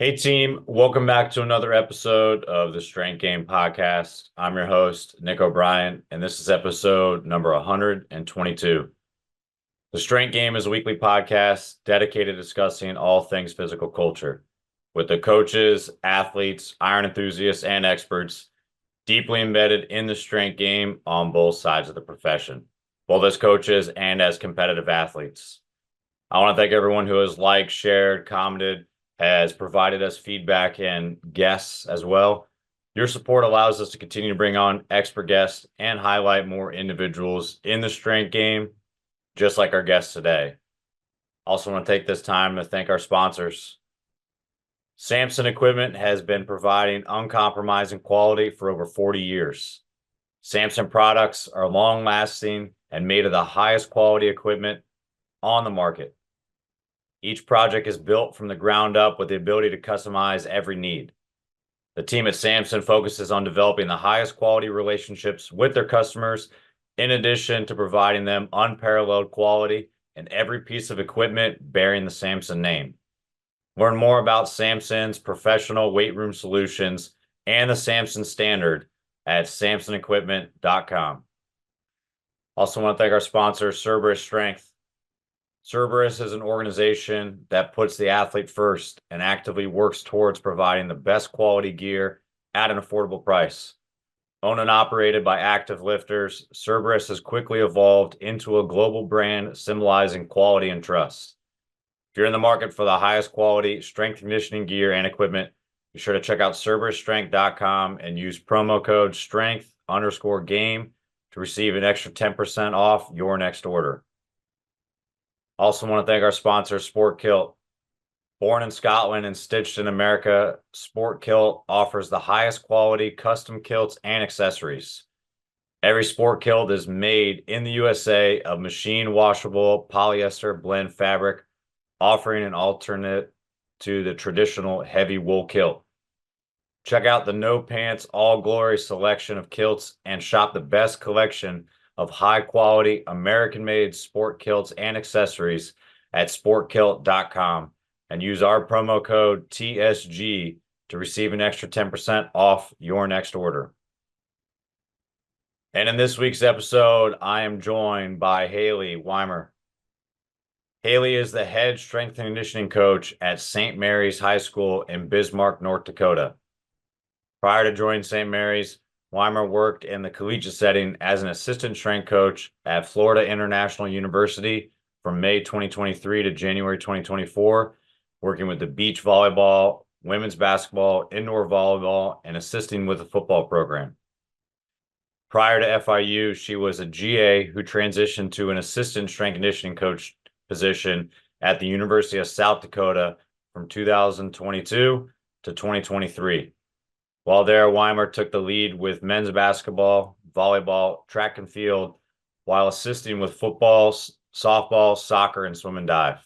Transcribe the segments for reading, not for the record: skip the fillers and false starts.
Hey team, welcome back to another episode of the Strength Game podcast. I'm your host, Nick O'Brien, and this is episode number 122. The Strength Game is a weekly podcast dedicated to discussing all things physical culture with the coaches, athletes, iron enthusiasts, and experts deeply embedded in the strength game on both sides of the profession, both as coaches and as competitive athletes. I want to thank everyone who has liked, shared, commented, has provided us feedback and guests as well. Your support allows us to continue to bring on expert guests and highlight more individuals in the strength game, just like our guests today. Also want to take this time to thank our sponsors. Samson Equipment has been providing uncompromising quality for over 40 years. Samson products are long-lasting and made of the highest quality equipment on the market. Each project is built from the ground up with the ability to customize every need. The team at Samson focuses on developing the highest quality relationships with their customers, in addition to providing them unparalleled quality in every piece of equipment bearing the Samson name. Learn more about Samson's professional weight room solutions and the Samson standard at samsonequipment.com. Also want to thank our sponsor, Cerberus Strength. Cerberus is an organization that puts the athlete first and actively works towards providing the best quality gear at an affordable price. Owned and operated by active lifters, Cerberus has quickly evolved into a global brand symbolizing quality and trust. If you're in the market for the highest quality strength conditioning gear and equipment, be sure to check out cerberusstrength.com and use promo code strength_game to receive an extra 10% off your next order. Also want to thank our sponsor, Sport Kilt. Born in Scotland and stitched in America, Sport Kilt offers the highest quality custom kilts and accessories. Every Sport Kilt is made in the USA of machine washable polyester blend fabric, offering an alternate to the traditional heavy wool kilt. Check out the No Pants All Glory selection of kilts and shop the best collection of high-quality American-made sport kilts and accessories at sportkilt.com and use our promo code TSG to receive an extra 10% off your next order. And in this week's episode, I am joined by Haili Wimer. Haili is the head strength and conditioning coach at St. Mary's High School in Bismarck, North Dakota. Prior to joining St. Mary's, Wimer worked in the collegiate setting as an assistant strength coach at Florida International University from May 2023 to January 2024, working with the beach volleyball, women's basketball, indoor volleyball, and assisting with the football program. Prior to FIU, she was a GA who transitioned to an assistant strength conditioning coach position at the University of South Dakota from 2022 to 2023. While there, Wimer took the lead with men's basketball, volleyball, track and field, while assisting with football, softball, soccer, and swim and dive.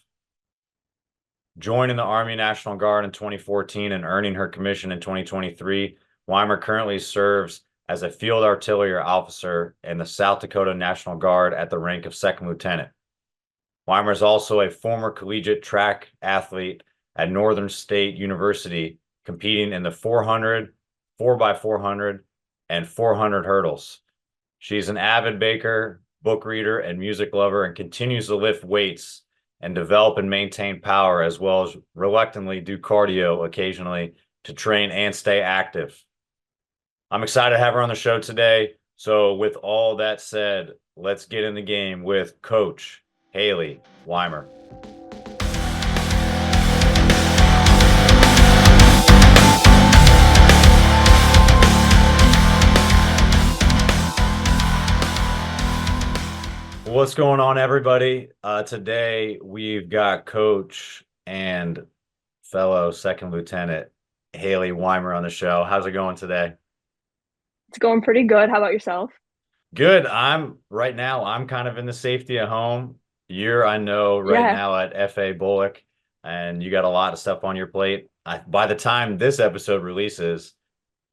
Joining the Army National Guard in 2014 and earning her commission in 2023, Wimer currently serves as a field artillery officer in the South Dakota National Guard at the rank of second lieutenant. Wimer is also a former collegiate track athlete at Northern State University, competing in the 400, 4x400, and 400 hurdles. She's an avid baker, book reader, and music lover, and continues to lift weights and develop and maintain power, as well as reluctantly do cardio occasionally to train and stay active. I'm excited to have her on the show today. So with all that said, let's get in the game with Coach Haili Wimer. What's going on, everybody? Today we've got Coach and fellow second lieutenant Haili Wimer on the show. How's it going today? It's going pretty good. How about yourself? Good. I'm kind of in the safety at home. I know right Yeah. now at FA Bullock, and you got a lot of stuff on your plate. By the time this episode releases,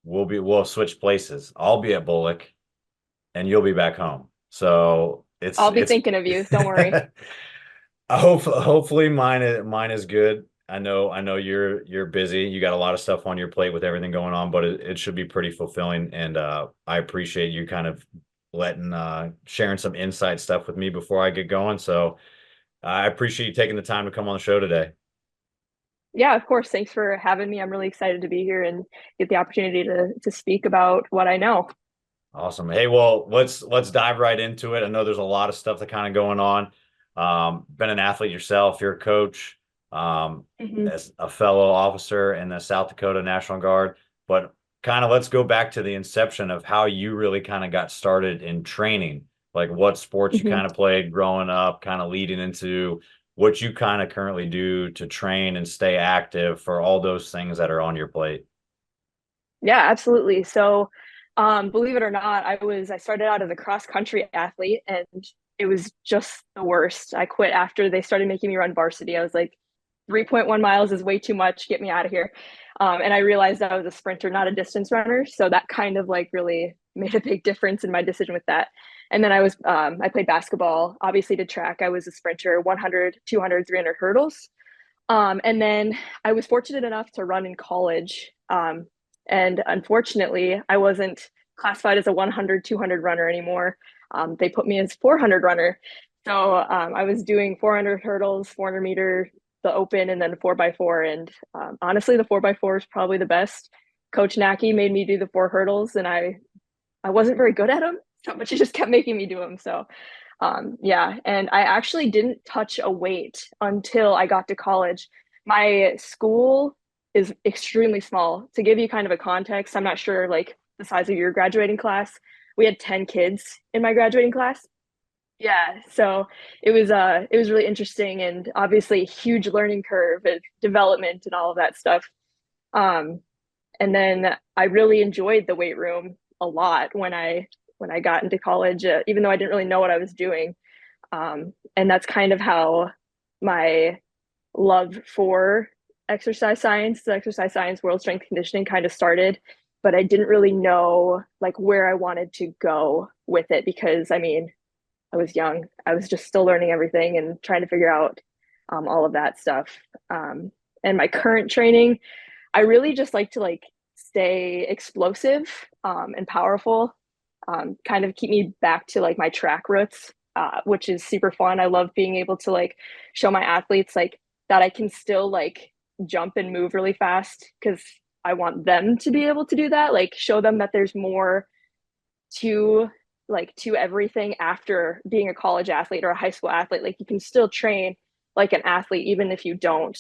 we'll switch places. I'll be at Bullock, and you'll be back home. So I'll be it's thinking of you. Don't worry. hopefully mine is good. I know you're busy. You got a lot of stuff on your plate with everything going on, but it should be pretty fulfilling. And I appreciate you kind of letting sharing some inside stuff with me before I get going. So I appreciate you taking the time to come on the show today. Yeah, of course. Thanks for having me. I'm really excited to be here and get the opportunity to speak about what I know. Awesome. Hey, well, let's dive right into it. I know there's a lot of stuff that kind of going on. Been an athlete yourself, you're a coach, hmm as a fellow officer in the South Dakota National Guard, but kind of let's go back to the inception of how you really kind of got started in training, like what sports you hmm kind of played growing up, kind of leading into what you kind of currently do to train and stay active for all those things that are on your plate. Yeah, absolutely. So, believe it or not, I started out as a cross country athlete, and it was just the worst. I quit after they started making me run varsity. I was like, 3.1 miles is way too much. Get me out of here. And I realized I was a sprinter, not a distance runner. So that kind of like really made a big difference in my decision with that. And then I played basketball, obviously did track. I was a sprinter, 100, 200, 300 hurdles. And then I was fortunate enough to run in college. And unfortunately, I wasn't classified as a 100, 200 runner anymore. They put me as 400 runner. So I was doing 400 hurdles, 400 meter, the open, and then 4x4. And honestly, the 4x4 is probably the best. Coach Naki made me do the 4 hurdles, and I wasn't very good at them, but she just kept making me do them. So yeah, and I actually didn't touch a weight until I got to college. My school is extremely small. To give you kind of a context, I'm not sure like the size of your graduating class. We had 10 kids in my graduating class. Yeah, so it was really interesting and obviously a huge learning curve and development and all of that stuff. Um, and then I really enjoyed the weight room a lot when I got into college, even though I didn't really know what I was doing. And that's kind of how my love for the exercise science, world strength conditioning kind of started. But I didn't really know like where I wanted to go with it because I mean, I was young. I was just still learning everything and trying to figure out all of that stuff. And my current training, I really just like to like stay explosive and powerful, kind of keep me back to like my track roots, which is super fun. I love being able to like show my athletes like that I can still like jump and move really fast because I want them to be able to do that. Like show them that there's more to to everything after being a college athlete or a high school athlete. Like you can still train like an athlete even if you don't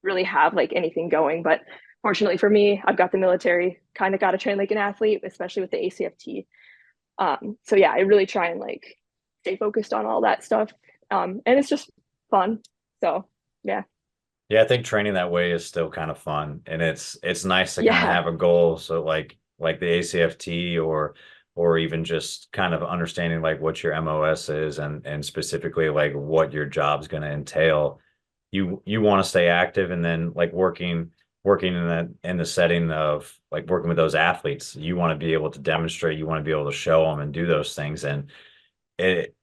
really have like anything going. But fortunately for me, I've got the military, kind of got to train like an athlete, especially with the ACFT. So yeah, I really try and like stay focused on all that stuff. And it's just fun. So yeah. Yeah, I think training that way is still kind of fun, and it's nice to kind of Yeah. have a goal. So like the ACFT or even just kind of understanding like what your MOS is and specifically like what your job's going to entail. You want to stay active, and then like working in the setting of like working with those athletes, you want to be able to demonstrate, you want to be able to show them and do those things, and it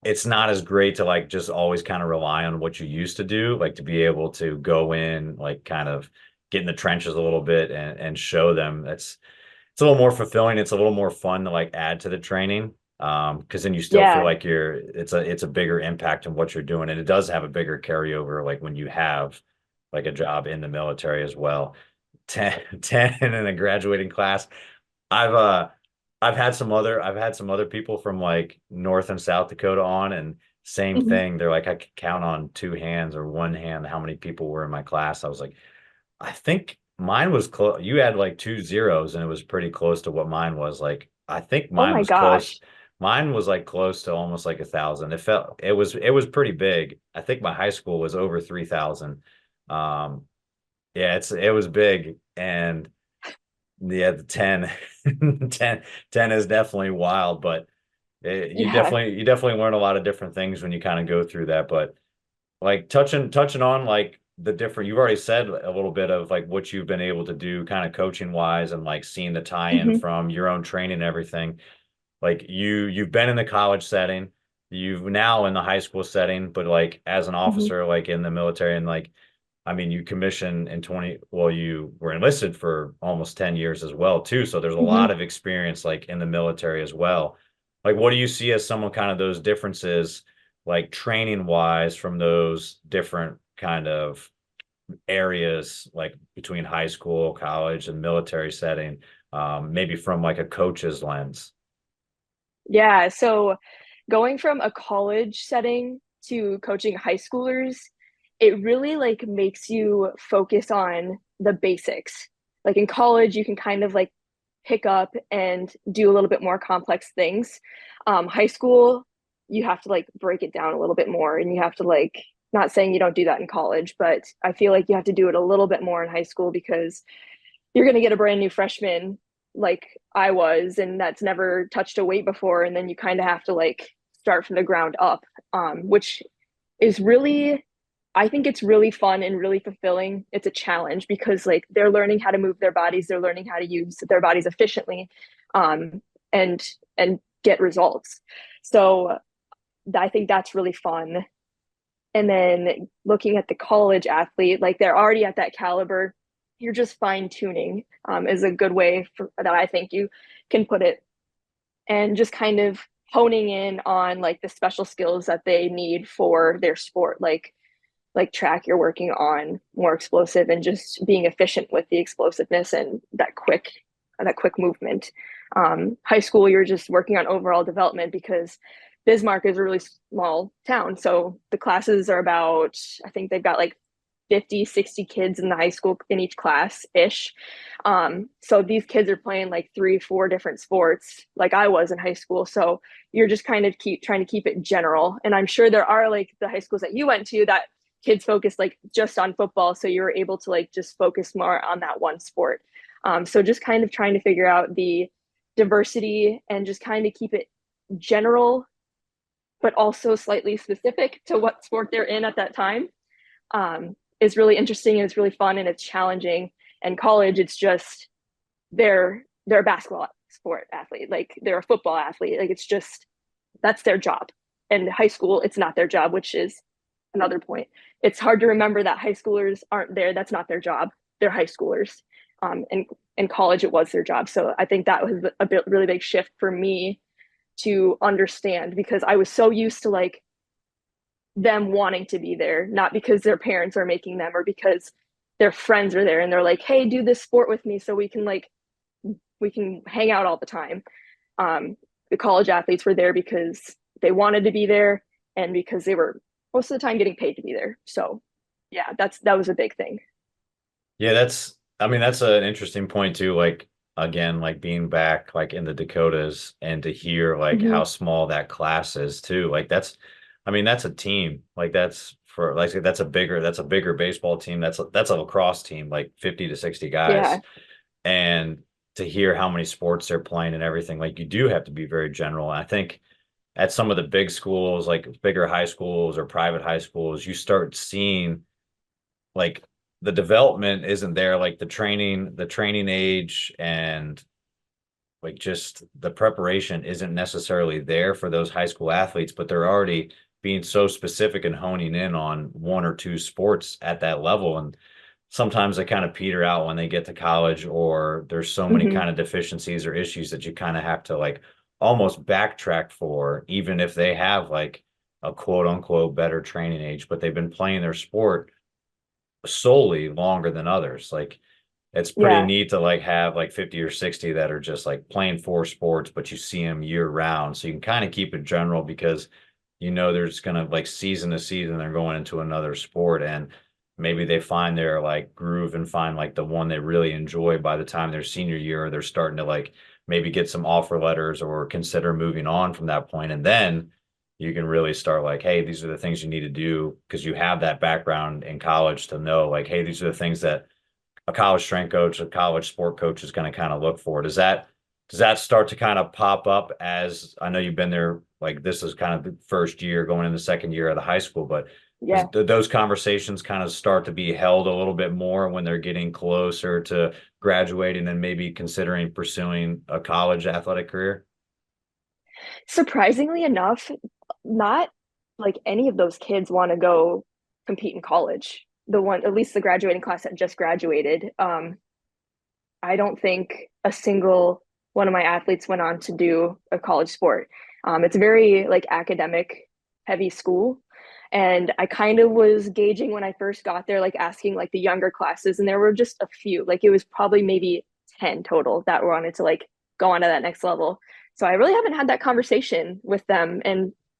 it's not as great to like just always kind of rely on what you used to do, like to be able to go in, like kind of get in the trenches a little bit and show them. It's a little more fulfilling. It's a little more fun to like add to the training. Because then you still feel Yeah. like it's a bigger impact in what you're doing. And it does have a bigger carryover, like when you have like a job in the military as well. 10 in a graduating class. I've uh I've had some other people from like North and South Dakota on, and same Mhm. thing. They're like, I could count on two hands or one hand how many people were in my class. I was like, I think mine was close. You had like two zeros and it was pretty close to what mine was. Like, I think Oh mine my was close. gosh. Mine was like close to almost like 1,000. It was pretty big. I think my high school was over 3,000. Um, yeah, it was big. And yeah, the 10, 10 is definitely wild, but Yeah. you definitely learn a lot of different things when you kind of go through that. But like touching on like the different, you've already said a little bit of like what you've been able to do kind of coaching wise and like seeing the tie-in hmm from your own training and everything. Like you've been in the college setting, you've now in the high school setting, but like as an hmm officer, like in the military, and like I mean, you commissioned in 20, well, you were enlisted for almost 10 years as well, too. So there's a Hmm. lot of experience like in the military as well. Like, what do you see as some of kind of those differences, like training wise from those different kind of areas, like between high school, college, and military setting, maybe from like a coach's lens? Yeah, so going from a college setting to coaching high schoolers, it really like makes you focus on the basics. Like in college, you can kind of like pick up and do a little bit more complex things. High school, you have to like break it down a little bit more, and you have to like, not saying you don't do that in college, but I feel like you have to do it a little bit more in high school because you're going to get a brand new freshman like I was, and that's never touched a weight before. And then you kind of have to like start from the ground up, which is really, I think it's really fun and really fulfilling. It's a challenge because like they're learning how to move their bodies, they're learning how to use their bodies efficiently, um, and get results. So I think that's really fun. And then looking at the college athlete, like they're already at that caliber. You're just fine tuning, is a good way that I think you can put it, and just kind of honing in on like the special skills that they need for their sport, like track. You're working on more explosive and just being efficient with the explosiveness and that quick movement. High school, you're just working on overall development because Bismarck is a really small town. So the classes are about, I think they've got like 50, 60 kids in the high school in each class ish. So these kids are playing like 3, 4 different sports like I was in high school. So you're just kind of keep trying to keep it general. And I'm sure there are like the high schools that you went to that kids focus like just on football. So you were able to like just focus more on that one sport. So just kind of trying to figure out the diversity and just kind of keep it general, but also slightly specific to what sport they're in at that time, is really interesting, and it's really fun, and it's challenging. And college, it's just they're a basketball sport athlete, like they're a football athlete, like it's just that's their job. And high school, it's not their job, which is another point. It's hard to remember that high schoolers aren't there. That's not their job. They're high schoolers. And in college, it was their job. So I think that was a really big shift for me to understand, because I was so used to like them wanting to be there, not because their parents are making them or because their friends are there and they're like, hey, do this sport with me so we can hang out all the time. The college athletes were there because they wanted to be there and because they were most of the time getting paid to be there. So yeah, that was a big thing. Yeah, I mean, that's an interesting point too. Like, again, like being back like in the Dakotas and to hear like how Mm-hmm. small that class is too. Like, I mean, that's a team. Like, that's a bigger baseball team. That's a lacrosse team, like 50 to 60 guys. Yeah. And to hear how many sports they're playing and everything, like you do have to be very general. And I think at some of the big schools, like bigger high schools or private high schools, you start seeing like the development isn't there, like the training age and like just the preparation isn't necessarily there for those high school athletes, but they're already being so specific and honing in on one or two sports at that level. And sometimes they kind of peter out when they get to college, or there's so many Mm-hmm. kind of deficiencies or issues that you kind of have to like almost backtrack for, even if they have like a quote unquote better training age, but they've been playing their sport solely longer than others. Like it's pretty Yeah. neat to like have like 50 or 60 that are just like playing four sports, but you see them year round. So you can kind of keep it general because you know there's gonna like season to season they're going into another sport, and maybe they find their like groove and find like the one they really enjoy by the time their senior year, or they're starting to like maybe get some offer letters or consider moving on from that point. And then you can really start like, hey, these are the things you need to do because you have that background in college to know like, hey, these are the things that a college strength coach, a college sport coach is going to kind of look for. Does that start to kind of pop up as I know you've been there, like this is kind of the first year going in the second year of the high school, but Yeah. those conversations kind of start to be held a little bit more when they're getting closer to graduating and maybe considering pursuing a college athletic career? Surprisingly enough, not like any of those kids want to go compete in college. the one, at least the graduating class that just graduated, I don't think a single one of my athletes went on to do a college sport. It's a very like academic heavy school. And I kind of was gauging when I first got there, like asking like the younger classes, and there were just a few, like it was probably maybe 10 total that wanted to like go on to that next level. So I really haven't had that conversation with them.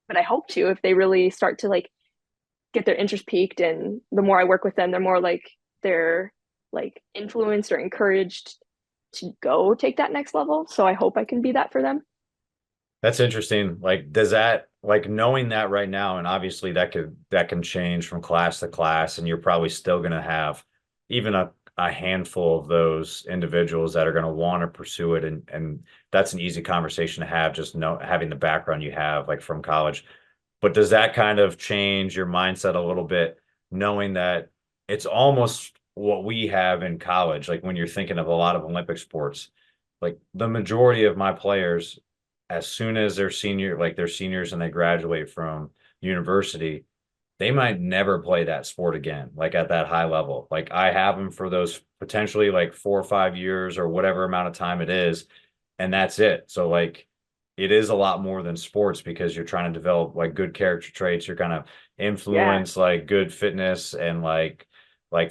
But I hope to, if they really start to like get their interest piqued, and the more I work with them, the more like they're like influenced or encouraged to go take that next level. So I hope I can be that for them. That's interesting. Like, does that, like, knowing that right now, and obviously that can change from class to class, and you're probably still going to have even a handful of those individuals that are going to want to pursue it, and that's an easy conversation to have, just know having the background you have like from college. But does that kind of change your mindset a little bit, knowing that it's almost what we have in college? Like when you're thinking of a lot of Olympic sports, like the majority of my players, as soon as they're seniors and they graduate from university, they might never play that sport again, like at that high level. Like I have them for those potentially like 4 or 5 years or whatever amount of time it is, and that's it. So like it is a lot more than sports, because you're trying to develop like good character traits. You're kind of Yeah. influence like good fitness and like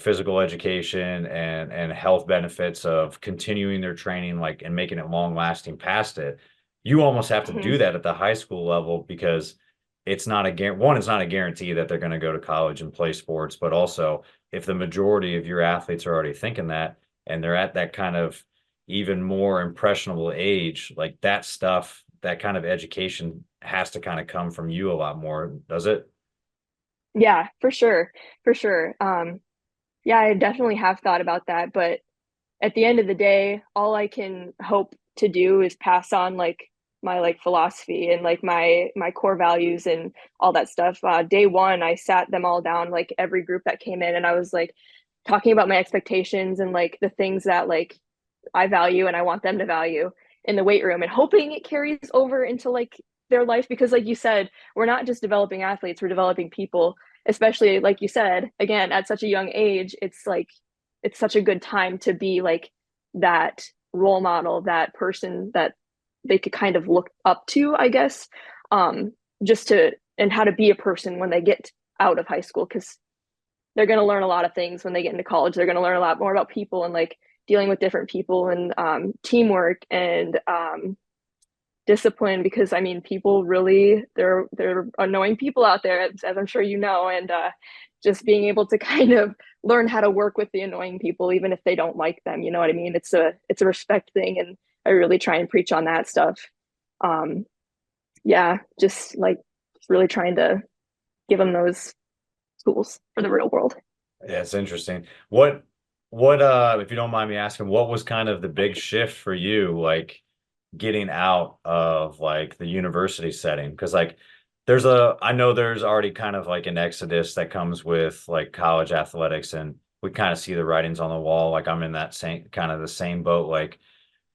physical education and health benefits of continuing their training, like, and making it long lasting past it. You almost have to Mhm. do that at the high school level, because it's not it's not a guarantee that they're going to go to college and play sports. But also, if the majority of your athletes are already thinking that, and they're at that kind of even more impressionable age, like that stuff, that kind of education has to kind of come from you a lot more, does it? Yeah, for sure. For sure. Yeah, I definitely have thought about that, but at the end of the day, all I can hope to do is pass on like my like philosophy and like my core values and all that stuff. Day one, I sat them all down, like every group that came in, and I was like talking about my expectations and like the things that like I value and I want them to value in the weight room, and hoping it carries over into like their life, because like you said, we're not just developing athletes, we're developing people, especially like you said, again, at such a young age. It's like it's such a good time to be like that role model, that person that they could kind of look up to, I guess. Um, just to and how to be a person when they get out of high school, because they're going to learn a lot of things when they get into college. They're going to learn a lot more about people and like dealing with different people and teamwork and discipline. Because I mean, people really they're annoying people out there, as I'm sure you know, and just being able to kind of learn how to work with the annoying people, even if they don't like them. You know what I mean? It's a respect thing, and I really try and preach on that stuff. Um, yeah, just like really trying to give them those tools for the real world. Yeah, it's interesting. If you don't mind me asking, what was kind of the big shift for you, like getting out of like the university setting? Because like I know there's already kind of like an exodus that comes with like college athletics, and we kind of see the writings on the wall. Like I'm in that same kind of the same boat, like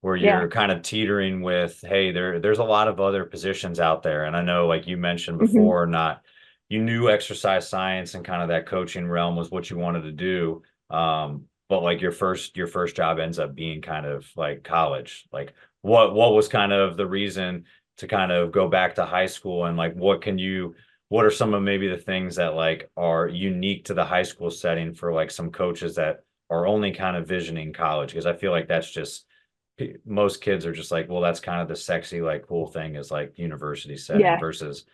where Yeah. you're kind of teetering with, hey, there's a lot of other positions out there. And I know, like you mentioned Hmm. before, not you knew exercise science and kind of that coaching realm was what you wanted to do. But like your first job ends up being kind of like college. Like what was kind of the reason to kind of go back to high school, and like what are some of maybe the things that like are unique to the high school setting for like some coaches that are only kind of visioning college? Because I feel like that's just most kids are just like, well, that's kind of the sexy, like cool thing is like university setting Yeah, versus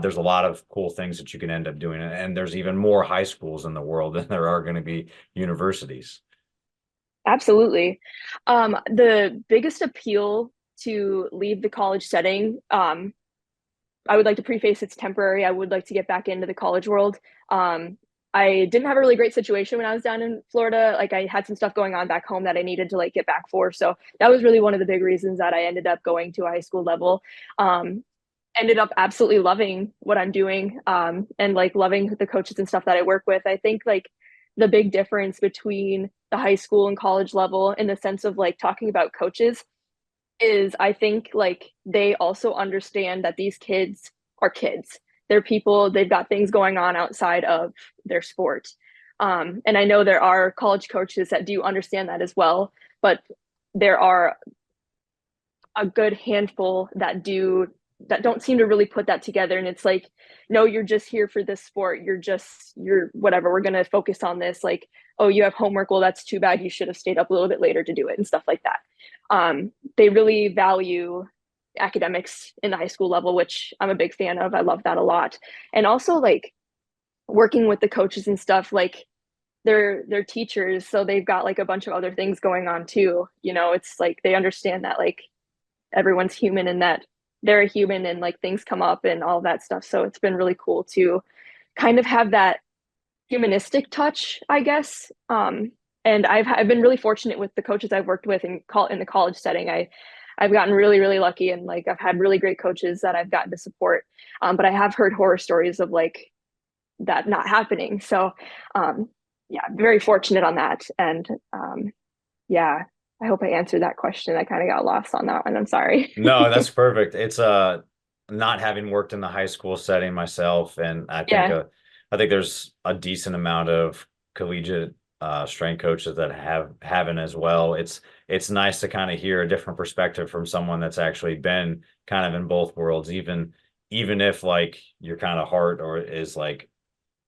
there's a lot of cool things that you can end up doing. And there's even more high schools in the world than there are going to be universities. absolutely. The biggest appeal to leave the college setting, I would like to preface it's temporary. I would like to get back into the college world. I didn't have a really great situation when I was down in Florida. Like I had some stuff going on back home that I needed to like get back for. So that was really one of the big reasons that I ended up going to a high school level. Um, Ended up absolutely loving what I'm doing, and like loving the coaches and stuff that I work with. I think like the big difference between the high school and college level in the sense of like talking about coaches is I think like they also understand that these kids are kids. They're people, they've got things going on outside of their sport. And I know there are college coaches that do understand that as well, but there are a good handful that don't seem to really put that together. And it's like, no, you're just here for this sport. You're whatever. We're going to focus on this. Like, oh, you have homework. Well, that's too bad. You should have stayed up a little bit later to do it and stuff like that. They really value academics in the high school level, which I'm a big fan of. I love that a lot. And also like working with the coaches and stuff, like they're teachers. So they've got like a bunch of other things going on too. It's like, they understand that like everyone's human and that they're a human and like things come up and all that stuff. So it's been really cool to kind of have that humanistic touch, I guess. And I've been really fortunate with the coaches I've worked with in the college setting. I've gotten really, really lucky, and like I've had really great coaches that I've gotten to support. But I have heard horror stories of like that not happening. So yeah, very fortunate on that. And yeah, I hope I answered that question. I kind of got lost on that one. I'm sorry. No, that's perfect. It's not having worked in the high school setting myself, and Yeah. I think there's a decent amount of collegiate strength coaches that haven't as well. It's nice to kind of hear a different perspective from someone that's actually been kind of in both worlds, even if like your kind of heart or is like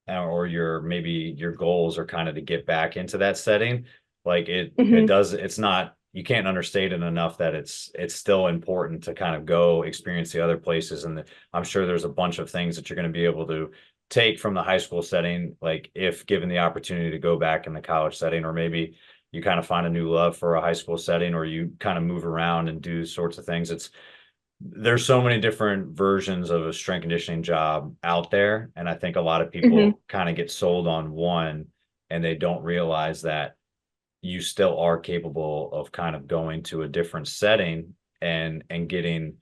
or maybe your goals are kind of to get back into that setting. Like Hmm. it's not, you can't understate it enough that it's still important to kind of go experience the other places. And I'm sure there's a bunch of things that you're going to be able to take from the high school setting, like if given the opportunity to go back in the college setting, or maybe you kind of find a new love for a high school setting, or you kind of move around and do sorts of things. There's so many different versions of a strength conditioning job out there. And I think a lot of Hmm. people kind of get sold on one, and they don't realize that you still are capable of kind of going to a different setting and getting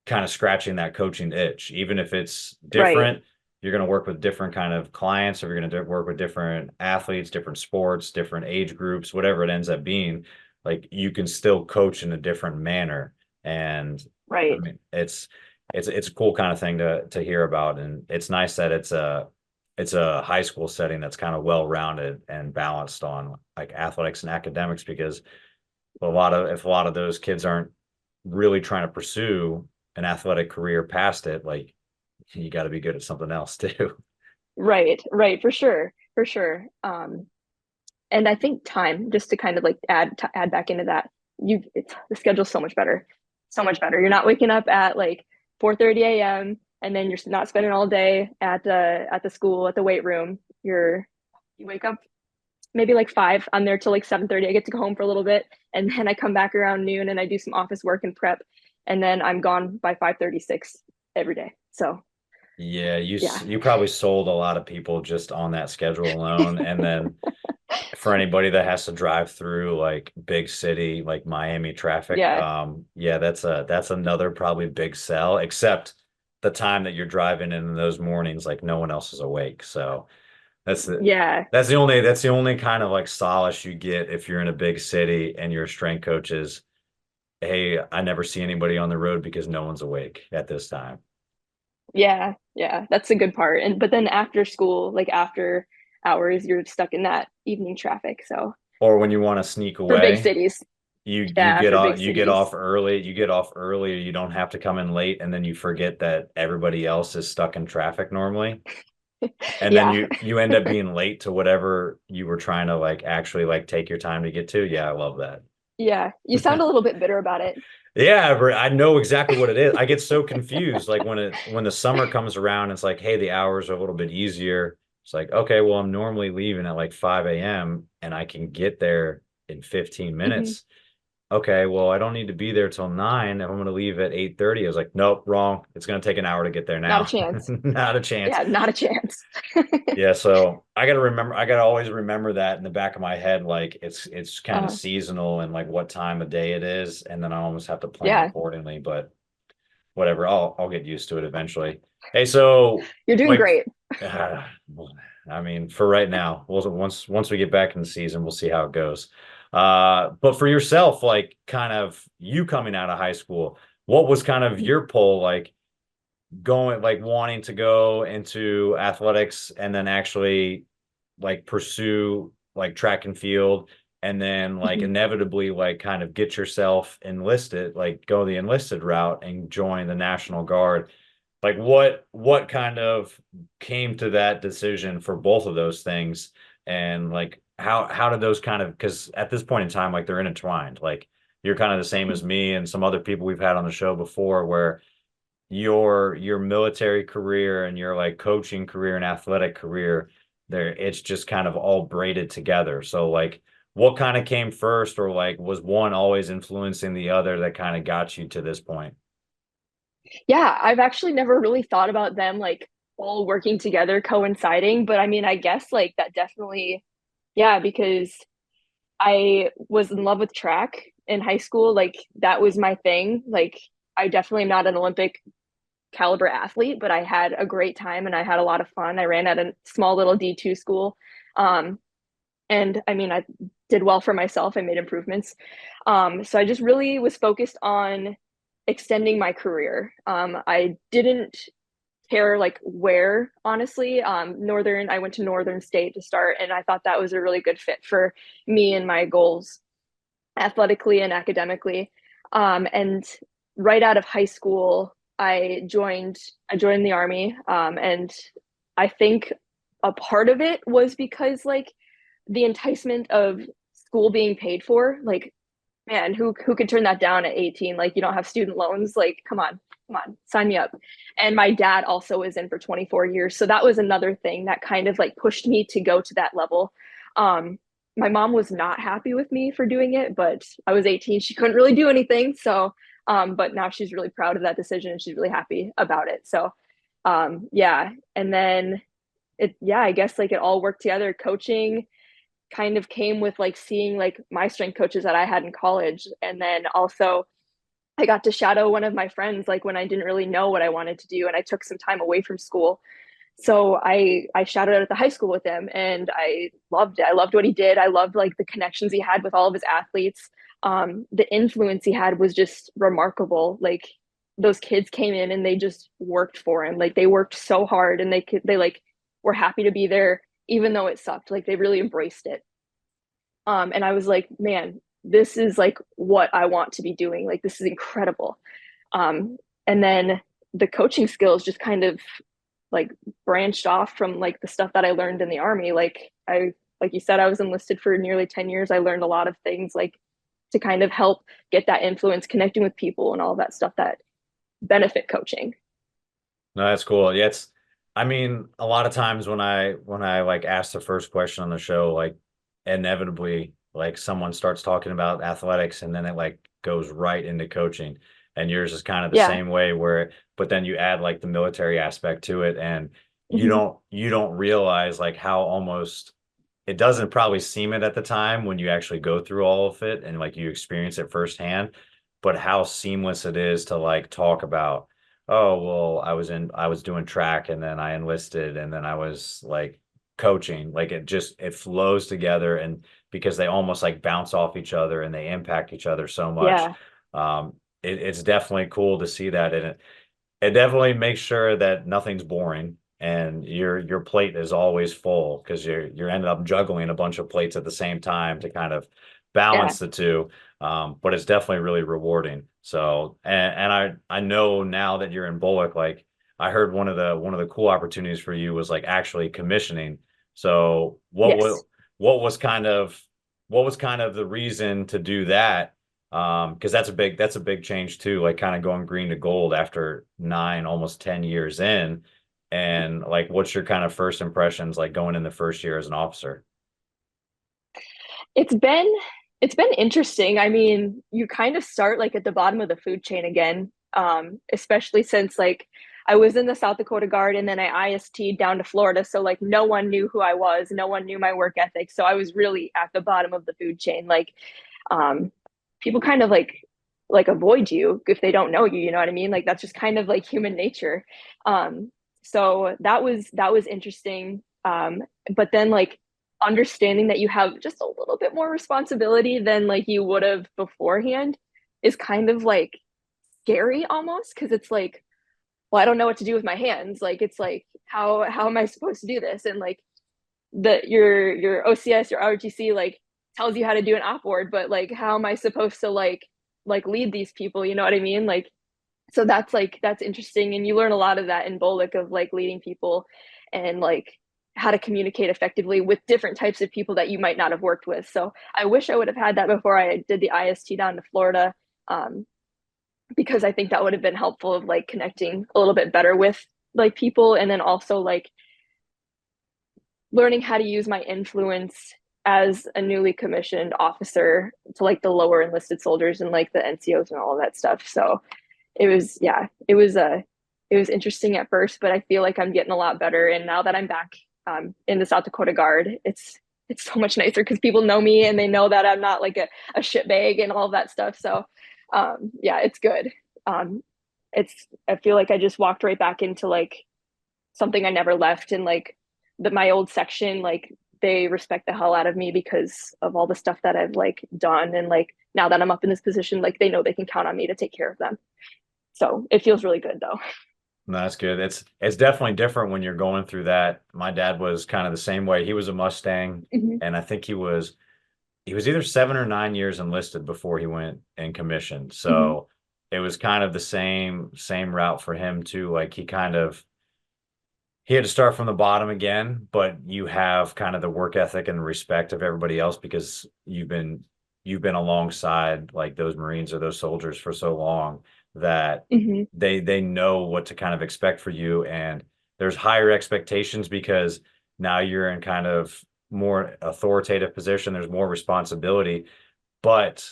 kind of scratching that coaching itch. Even if it's Right. different, you're going to work with different kind of clients, or you're going to work with different athletes, different sports, different age groups, whatever it ends up being. Like you can still coach in a different manner. And I Right. mean, it's a cool kind of thing to hear about. And it's nice that it's a high school setting that's kind of well-rounded and balanced on like athletics and academics, because if a lot of those kids aren't really trying to pursue an athletic career past it, like you got to be good at something else too. Right. Right. For sure. For sure. And I think time, just to kind of like add back into that, the schedule's so much better. So much better. You're not waking up at like 4:30 a.m. and then you're not spending all day at the school at the weight room. You wake up maybe like 5. I'm there till like 7:30. I get to go home for a little bit, and then I come back around noon and I do some office work and prep, and then I'm gone by 5:36 every day. So Yeah, yeah. you probably sold a lot of people just on that schedule alone. And then for anybody that has to drive through like big city like Miami traffic, Yeah. yeah, that's another probably big sell, except the time that you're driving in those mornings, like no one else is awake. So that's the Yeah. that's the only kind of like solace you get if you're in a big city and your strength coach is, hey, I never see anybody on the road because no one's awake at this time. Yeah, yeah, that's the good part. And but then after school, like after hours, you're stuck in that evening traffic. So Or when you want to sneak for big away, cities, you yeah, get for off big cities, you get off early, you don't have to come in late, and then you forget that everybody else is stuck in traffic normally. And then yeah, you end up being late to whatever you were trying to like actually like take your time to get to. Yeah, I love that. yeah. You sound a little bit bitter about it. Yeah, I know exactly what it is. I get so confused. Like when the summer comes around, it's like, hey, the hours are a little bit easier. It's like, okay, well, I'm normally leaving at like 5 a.m. and I can get there in 15 Mhm. minutes. Okay, well, I don't need to be there till 9 if I'm going to leave at 8:30. I was like, nope, wrong. It's going to take an hour to get there Not a now. chance. Not a chance. Yeah, not a chance. Yeah, so I gotta always remember that in the back of my head, like it's kind of Uh, seasonal and like what time of day it is, and then I almost have to plan yeah, accordingly. But whatever, I'll get used to it eventually. Hey, so you're doing like, great. uh, I mean, for right now, once we get back in the season, we'll see how it goes. But for yourself, like kind of you coming out of high school, what was kind of your pull like? Going like wanting to go into athletics and then actually like pursue like track and field and then like Mhm. inevitably like kind of get yourself enlisted, like go the enlisted route and join the National Guard. Like what kind of came to that decision for both of those things? And like how did those kind of, because at this point in time, like they're intertwined. Like you're kind of the same as me and some other people we've had on the show before, where your military career and your like coaching career and athletic career, there it's just kind of all braided together. So like what kind of came first, or like was one always influencing the other that kind of got you to this point? Yeah, I've actually never really thought about them like all working together, coinciding, but I mean, I guess like that definitely, yeah, because I was in love with track in high school. Like that was my thing. Like I definitely am not an Olympic caliber athlete, but I had a great time and I had a lot of fun. I ran at a small little D2 school. Um, and I mean, I did well for myself. I made improvements. So I just really was focused on extending my career. I didn't care like where, honestly. Northern, I went to Northern State to start, and I thought that was a really good fit for me and my goals athletically and academically. And right out of high school, I joined the army. And I think a part of it was because like the enticement of school being paid for, like man, who could turn that down at 18? Like you don't have student loans, like come on, sign me up. And my dad also was in for 24 years. So that was another thing that kind of like pushed me to go to that level. Um, my mom was not happy with me for doing it, but I was 18. She couldn't really do anything. So, but now she's really proud of that decision and she's really happy about it. So, yeah. And then yeah, I guess like it all worked together. Coaching kind of came with like seeing like my strength coaches that I had in college. And then also I got to shadow one of my friends like when I didn't really know what I wanted to do and I took some time away from school. So I shadowed at the high school with him and I loved it. I loved what he did. I loved like the connections he had with all of his athletes. The influence he had was just remarkable. Like those kids came in and they just worked for him. Like they worked so hard and they like were happy to be there even though it sucked. Like they really embraced it. And I was like, man, this is like what I want to be doing. Like this is incredible. And then the coaching skills just kind of like branched off from like the stuff that I learned in the army. Like you said, I was enlisted for nearly 10 years. I learned a lot of things like to kind of help get that influence, connecting with people and all that stuff that benefit coaching. No, that's cool. Yeah, it's I mean, a lot of times when I like ask the first question on the show, like inevitably like someone starts talking about athletics and then it like goes right into coaching. And yours is kind of the Yeah. same way where but then you add like the military aspect to it and Mm-hmm. you don't realize like how almost it doesn't probably seem it at the time when you actually go through all of it and like you experience it firsthand, but how seamless it is to like talk about, oh, well, I was doing track and then I enlisted and then I was like coaching. Like it flows together and because they almost like bounce off each other and they impact each other so much. Yeah. It's definitely cool to see that. And it definitely makes sure that nothing's boring and your plate is always full because you're ended up juggling a bunch of plates at the same time to kind of Yeah. balance the two. But it's definitely really rewarding. So and I know now that you're in Bullock, like I heard one of the cool opportunities for you was like actually commissioning. So Yes. what was kind of the reason to do that? Because that's a big change too, like kind of going green to gold after almost 10 years in. And like, what's your kind of first impressions like going in the first year as an officer? It's been it's been interesting. I mean, you kind of start like at the bottom of the food chain again, especially since like I was in the South Dakota Guard and then I IST'd down to Florida. So like no one knew who I was, no one knew my work ethic. So I was really at the bottom of the food chain. Like um, people kind of like avoid you if they don't know you, you know what I mean? Like that's just kind of like human nature. Um, so that was interesting. But then like understanding that you have just a little bit more responsibility than like you would have beforehand is kind of like scary almost because it's like, well, I don't know what to do with my hands. Like it's like how am I supposed to do this? And like your OCS, your ROTC like tells you how to do an op board, but like how am I supposed to like lead these people? You know what I mean? Like so that's interesting, and you learn a lot of that in Bolic of like leading people and like how to communicate effectively with different types of people that you might not have worked with. So I wish I would have had that before I did the IST down to Florida, because I think that would have been helpful of like connecting a little bit better with like people, and then also like learning how to use my influence as a newly commissioned officer to like the lower enlisted soldiers and like the NCOs and all of that stuff. So it was, yeah, it was interesting at first, but I feel like I'm getting a lot better. And now that I'm back in the South Dakota Guard, it's so much nicer because people know me and they know that I'm not like a shit bag and all of that stuff. So yeah, it's good. I feel like I just walked right back into like something I never left, and like my old section, like they respect the hell out of me because of all the stuff that I've like done, and like now that I'm up in this position, like they know they can count on me to take care of them. So it feels really good though. No, that's good. It's definitely different when you're going through that. My dad was kind of the same way. He was a Mustang, Mhm. and I think he was either 7 or 9 years enlisted before he went in commission. Mhm. So it was kind of the same route for him too. Like he had to start from the bottom again, but you have kind of the work ethic and respect of everybody else because you've been alongside like those Marines or those soldiers for so long that Mhm. they know what to kind of expect for you, and there's higher expectations because now you're in kind of more authoritative position. There's more responsibility, but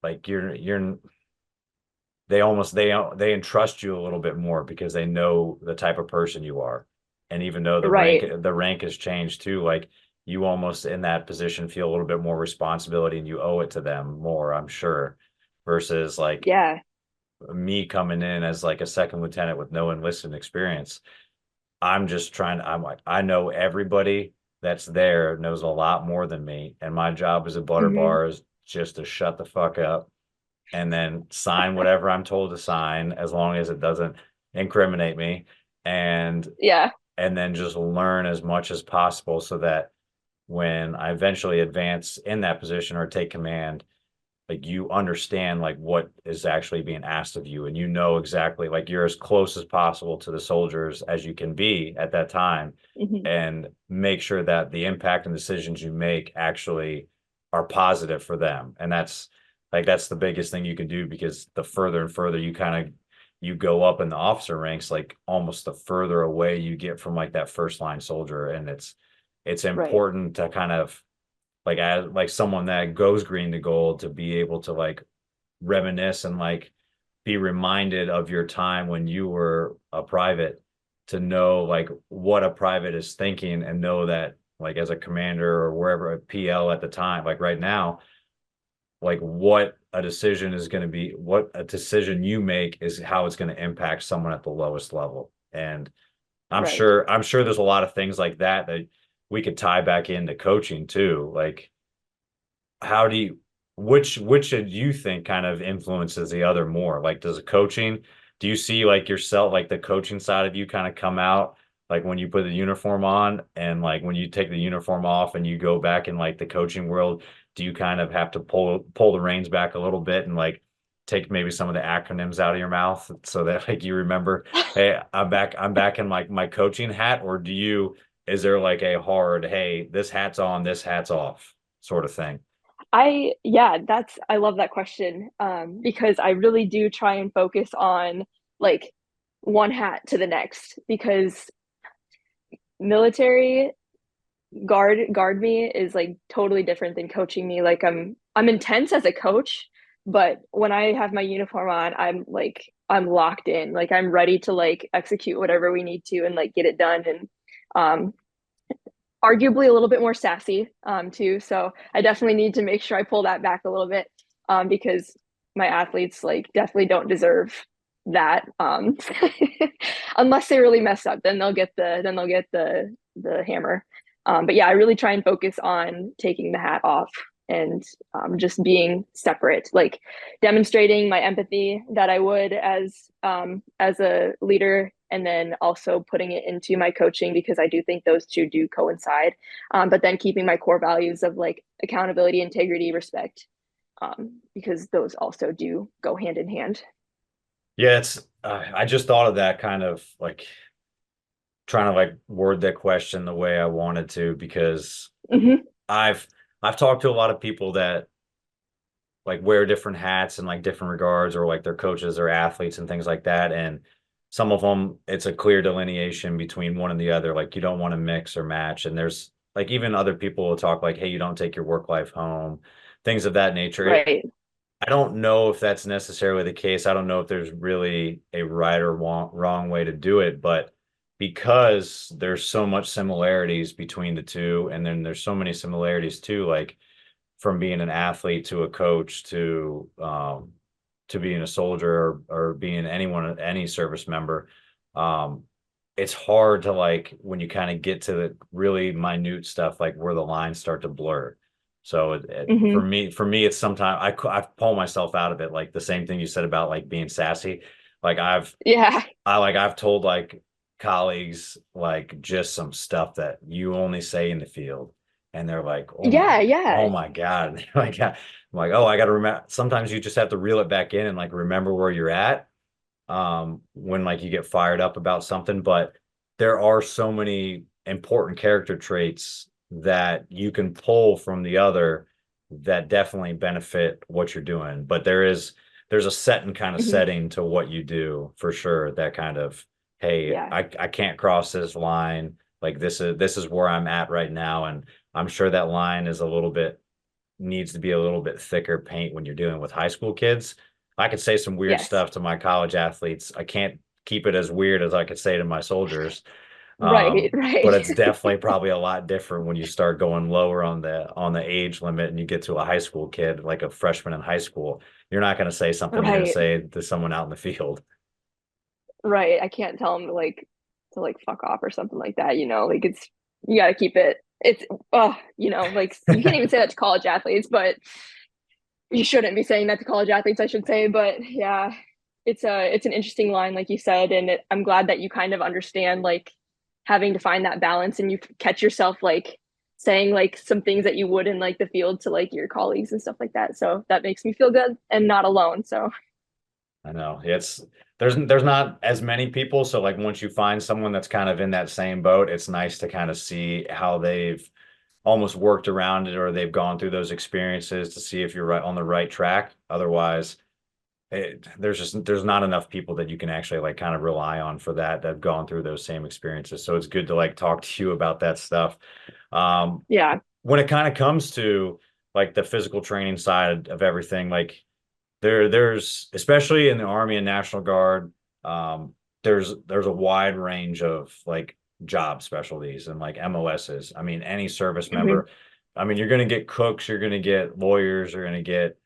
like you're they entrust you a little bit more because they know the type of person you are. And even though Right. the rank has changed too, like you almost in that position feel a little bit more responsibility and you owe it to them more, I'm sure, versus like Yeah. me coming in as like a second lieutenant with no enlisted experience. I'm like, I know everybody that's there knows a lot more than me. And my job as a butter Mhm. bar is just to shut the fuck up and then sign whatever I'm told to sign as long as it doesn't incriminate me, and Yeah. and then just learn as much as possible so that when I eventually advance in that position or take command, like you understand like what is actually being asked of you, and you know exactly like you're as close as possible to the soldiers as you can be at that time, Mhm. and make sure that the impact and decisions you make actually are positive for them. And that's the biggest thing you can do, because the further and further you go up in the officer ranks, like almost the further away you get from like that first line soldier. And it's Right. important to kind of like as like someone that goes green to gold to be able to like reminisce and like be reminded of your time when you were a private, to know like what a private is thinking, and know that like as a commander or wherever a PL at the time, like right now, like what a decision you make is how it's going to impact someone at the lowest level. And Right. I'm sure there's a lot of things like that that we could tie back into coaching too. Like how do you which should you think kind of influences the other more? Like does coaching, do you see like yourself, like the coaching side of you kind of come out like when you put the uniform on, and like when you take the uniform off and you go back in like the coaching world, do you kind of have to pull the reins back a little bit and like take maybe some of the acronyms out of your mouth so that like you remember, hey, I'm back in like my coaching hat? Or is there like a hard, hey, this hat's on, this hat's off sort of thing? Yeah, I love that question, because I really do try and focus on like one hat to the next, because military guard me is like totally different than coaching me. Like I'm intense as a coach, but when I have my uniform on, I'm locked in. Like I'm ready to like execute whatever we need to and like get it done. And um arguably a little bit more sassy too. So I definitely need to make sure I pull that back a little bit, because my athletes like definitely don't deserve that, unless they really mess up, then they'll get the hammer. But yeah, I really try and focus on taking the hat off and just being separate, like demonstrating my empathy that I would as a leader, and then also putting it into my coaching, because I do think those two do coincide. But then keeping my core values of like accountability, integrity, respect, because those also do go hand in hand. Yeah, it's I just thought of that kind of like trying to like word that question the way I wanted to, because Hmm. I've I've talked to a lot of people that like wear different hats in like different regards, or like their coaches or athletes and things like that. And some of them, it's a clear delineation between one and the other. Like you don't want to mix or match. And there's like even other people will talk like, hey, you don't take your work life home, things of that nature. Right. I don't know if that's necessarily the case. I don't know if there's really a right or wrong way to do it, but because there's so much similarities between the two, and then there's so many similarities too, like from being an athlete to a coach to being a soldier, or being anyone, any service member. Um, it's hard to like when you kind of get to the really minute stuff, like where the lines start to blur. So Hmm. for me, it's sometimes I pull myself out of it. Like the same thing you said about like being sassy. Like Yeah. I've told like colleagues like just some stuff that you only say in the field, and they're like, Yeah. oh Yeah. my God. Like I'm like, oh, I got to remember. Sometimes you just have to reel it back in and like remember where you're at when like you get fired up about something. But there are so many important character traits that you can pull from the other that definitely benefit what you're doing. But there's a set and kind of Hmm. setting to what you do for sure, that kind of, hey, Yeah. I can't cross this line. Like this is where I'm at right now. And I'm sure that line is a little bit needs to be a little bit thicker paint when you're dealing with high school kids. I could say some weird Yes. stuff to my college athletes. I can't keep it as weird as I could say to my soldiers. Right. But Right. it's definitely probably a lot different when you start going lower on the age limit and you get to a high school kid, like a freshman in high school. You're not going to say something you're going to Right. say to someone out in the field. Right. I can't tell them to like fuck off or something like that, like it's you got to keep it. It's like you can't even say that to college athletes, but you shouldn't be saying that to college athletes, I should say. But yeah, it's an interesting line, like you said, and I'm glad that you kind of understand like having to find that balance, and you catch yourself like saying like some things that you would in like the field to like your colleagues and stuff like that. So that makes me feel good and not alone. So I know there's not as many people. So like once you find someone that's kind of in that same boat, it's nice to kind of see how they've almost worked around it, or they've gone through those experiences to see if you're right on the right track. Otherwise, there's not enough people that you can actually like kind of rely on for that have gone through those same experiences. So it's good to like talk to you about that stuff. Um, yeah. when it kind of comes to like the physical training side of everything, like there's especially in the Army and National Guard, there's a wide range of like job specialties and like MOSs. I mean, any service Hmm. member. I mean, you're going to get cooks, you're going to get lawyers, you're going to get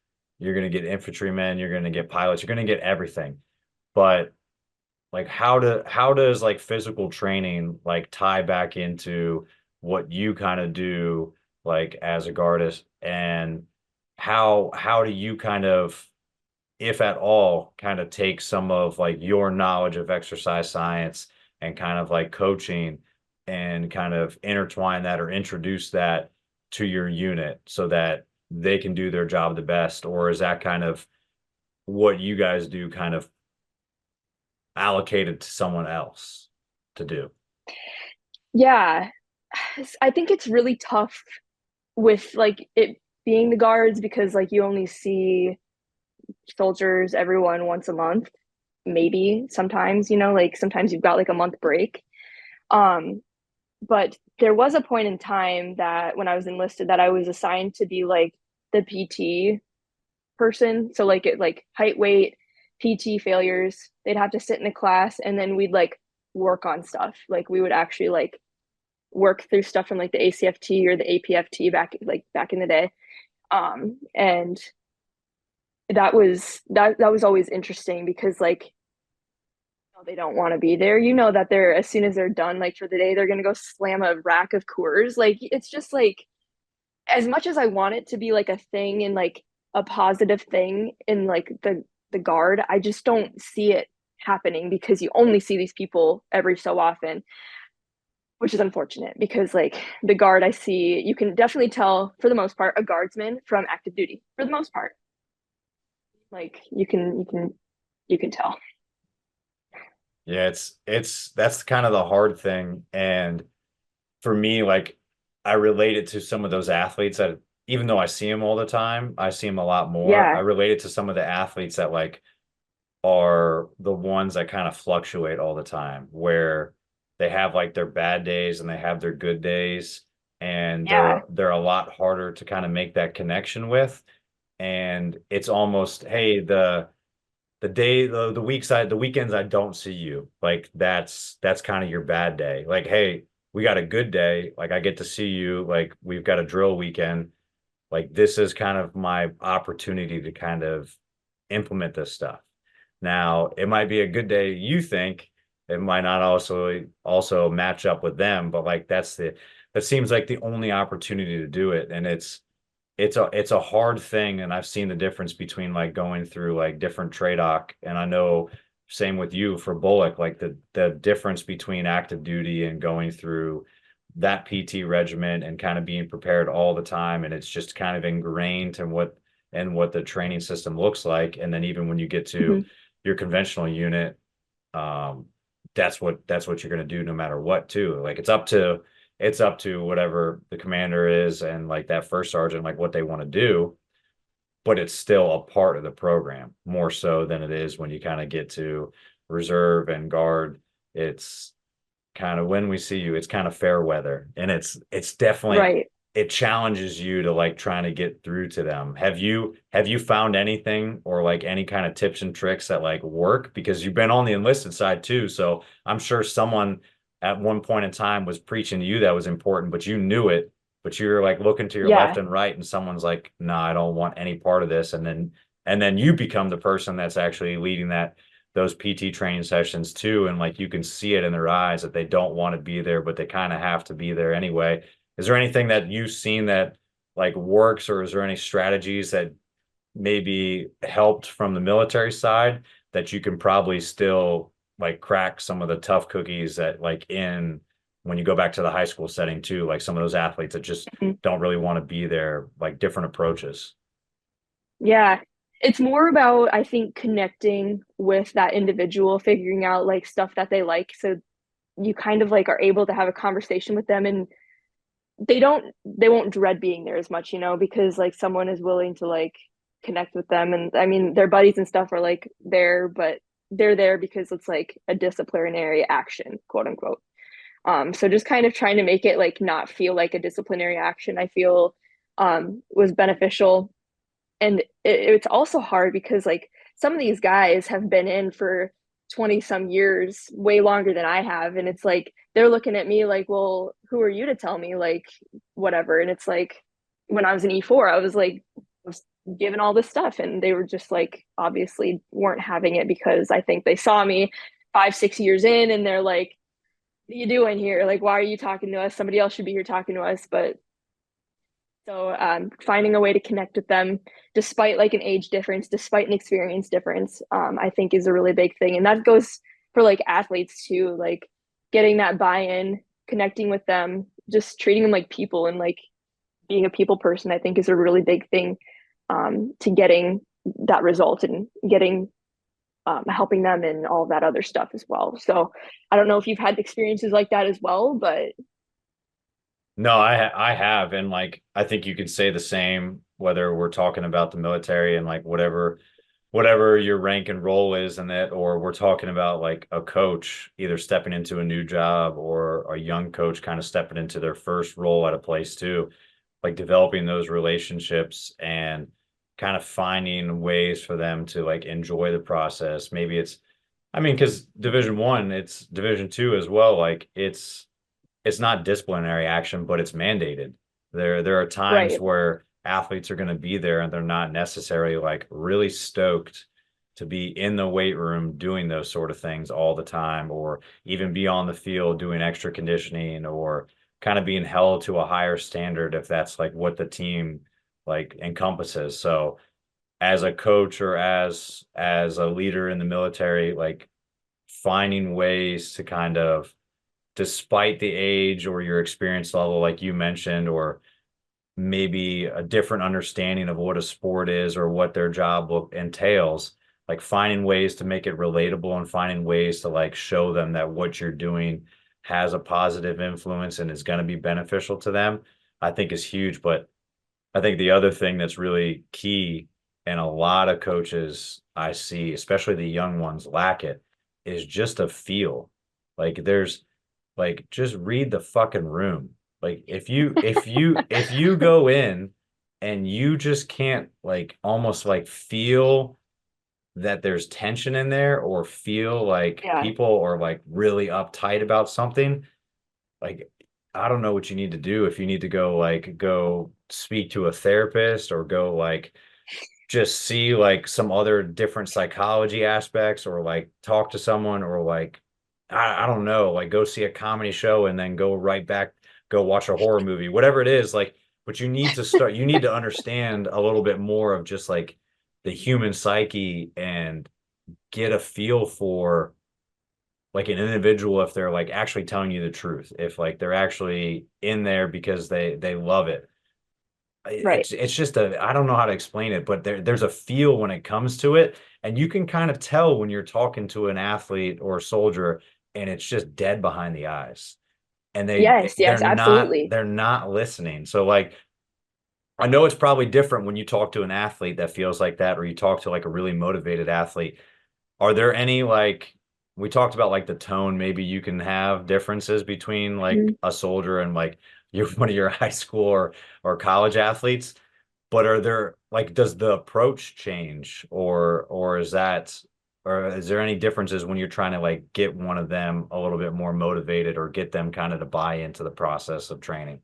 infantrymen, you're going to get pilots, you're going to get everything. But like how does like physical training like tie back into what you kind of do like as a guardist, and how do you kind of, if at all, kind of take some of like your knowledge of exercise science and kind of like coaching and kind of intertwine that or introduce that to your unit so that they can do their job the best? Or is that kind of what you guys do kind of allocated to someone else to do? Yeah. I think it's really tough with like it being the guards, because like you only see soldiers, everyone, once a month, maybe sometimes, like sometimes you've got like a month break. Um, but there was a point in time that when I was enlisted that I was assigned to be like the PT person. So like it like height, weight, PT failures, they'd have to sit in a class, and then we'd like work on stuff. Like we would actually like work through stuff from like the ACFT or the APFT back in the day. And that was always interesting, because like they don't want to be there. You know that they're as soon as they're done like for the day, they're gonna go slam a rack of Coors. Like it's just like as much as I want it to be like a thing and like a positive thing in like the guard, I just don't see it happening because you only see these people every so often, which is unfortunate because like the guard I see, you can definitely tell for the most part a guardsman from active duty for the most part. Like you can tell. Yeah, it's that's kind of the hard thing. And for me, like I relate it to some of those athletes that even though I see them all the time, I see them a lot more. I Yeah, relate it to some of the athletes that like are the ones that kind of fluctuate all the time, where they have like their bad days and they have their good days, and yeah, they're a lot harder to kind of make that connection with. And it's almost, hey, the day the weeks I the weekends I don't see you, like that's kind of your bad day. Like, hey, we got a good day, like I get to see you, like we've got a drill weekend, like this is kind of my opportunity to kind of implement this stuff. Now, it might be a good day, you think. It might not also match up with them, but like that seems like the only opportunity to do it. And it's a hard thing. And I've seen the difference between like going through like different trade-off. And I know same with you for Bullock, like the difference between active duty and going through that PT regimen and kind of being prepared all the time. And it's just kind of ingrained in what the training system looks like. And then even when you get to hmm your conventional unit, um, that's what you're going to do no matter what too. Like it's up to whatever the commander is and like that first sergeant, like what they want to do, but it's still a part of the program more so than it is when you kind of get to reserve and guard. It's kind of when we see you, it's kind of fair weather. And it's definitely right. it challenges you to like trying to get through to them. Have you found anything or like any kind of tips and tricks that like work? Because you've been on the enlisted side too. So I'm sure someone at one point in time was preaching to you that was important, but you knew it, but you're like looking to your left Yeah, and right, and someone's like, no, nah, I don't want any part of this. And then you become the person that's actually leading those PT training sessions too. And like you can see it in their eyes that they don't want to be there, but they kind of have to be there anyway. Is there anything that you've seen that like works, or is there any strategies that maybe helped from the military side that you can probably still like crack some of the tough cookies that like in when you go back to the high school setting too, like some of those athletes that just mhm. don't really want to be there, like different approaches? Yeah. It's more about, I think, connecting with that individual, figuring out like stuff that they like. So you kind of like are able to have a conversation with them and they won't dread being there as much, because like someone is willing to like connect with them. And I mean, their buddies and stuff are like there, but they're there because it's like a disciplinary action, quote unquote. So just kind of trying to make it like not feel like a disciplinary action, I feel was beneficial. And it's also hard because like some of these guys have been in for 20 some years, way longer than I have, and it's like they're looking at me like, well, who are you to tell me like whatever? And it's like when I was in E4 I was like was given all this stuff and they were just like obviously weren't having it because I think they saw me 5 6 years in and they're like, what are you doing here? Like, why are you talking to us? Somebody else should be here talking to us. But so finding a way to connect with them, despite like an age difference, despite an experience difference, I think is a really big thing. And that goes for like athletes too, like getting that buy-in, connecting with them, just treating them like people and like being a people person, I think is a really big thing to getting that result and getting helping them and all of that other stuff as well. So I don't know if you've had experiences like that as well, but No, I have, and like I think you could say the same whether we're talking about the military and like whatever your rank and role is in it, or we're talking about like a coach either stepping into a new job or a young coach kind of stepping into their first role at a place too, like developing those relationships and kind of finding ways for them to like enjoy the process. Maybe I mean, because Division 1, it's Division 2 as well. Like it's not disciplinary action, but it's mandated. There are times right. where athletes are going to be there and they're not necessarily like really stoked to be in the weight room doing those sort of things all the time, or even be on the field doing extra conditioning, or kind of being held to a higher standard if that's like what the team like encompasses. So as a coach or as a leader in the military, like finding ways to kind of, despite the age or your experience level, like you mentioned, or maybe a different understanding of what a sport is or what their job entails, like finding ways to make it relatable and finding ways to like show them that what you're doing has a positive influence and is going to be beneficial to them, I think is huge. But I think the other thing that's really key, and a lot of coaches I see, especially the young ones, lack it, is just a feel. Like there's like just read the fucking room. Like if you go in and you just can't like almost like feel that there's tension in there or feel like Yeah. people are like really uptight about something, like I don't know what you need to do. If you need to go speak to a therapist or go like just see like some other different psychology aspects or like talk to someone or like I don't know, like go see a comedy show and then go right back, go watch a horror movie, whatever it is, like, but you need to understand a little bit more of just like the human psyche and get a feel for like an individual if they're like actually telling you the truth, if like they're actually in there because they love it. Right. It's just a, I don't know how to explain it, but there's a feel when it comes to it, and you can kind of tell when you're talking to an athlete or a soldier and it's just dead behind the eyes and Yes, they're yes, not absolutely. they're not listening. So like I know it's probably different when you talk to an athlete that feels like that or you talk to like a really motivated athlete. Are there any like, we talked about like the tone, maybe you can have differences between like Mhm. a soldier and like you're one of your high school or college athletes, but are there like does the approach change or is that, or is there any differences when you're trying to like get one of them a little bit more motivated or get them kind of to buy into the process of training?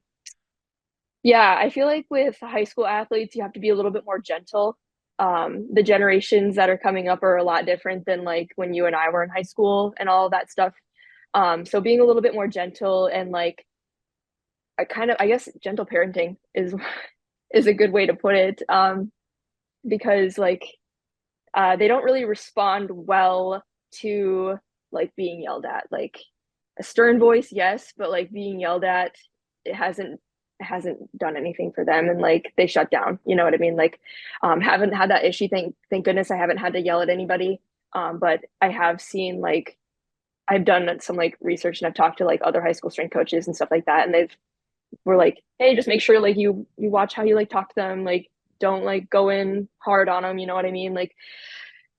Yeah, I feel like with high school athletes, you have to be a little bit more gentle. The generations that are coming up are a lot different than like when you and I were in high school and all of that stuff. So being a little bit more gentle and like I kind of, I guess, gentle parenting is is a good way to put it. Because like they don't really respond well to like being yelled at. Like a stern voice, yes, but like being yelled at, it hasn't done anything for them, and like they shut down. You know what I mean? Like, haven't had that issue. Thank goodness I haven't had to yell at anybody. But I have seen like I've done some like research and I've talked to like other high school strength coaches and stuff like that, and they've were like, hey, just make sure like you watch how you like talk to them, like don't like go in hard on them. You know what I mean? Like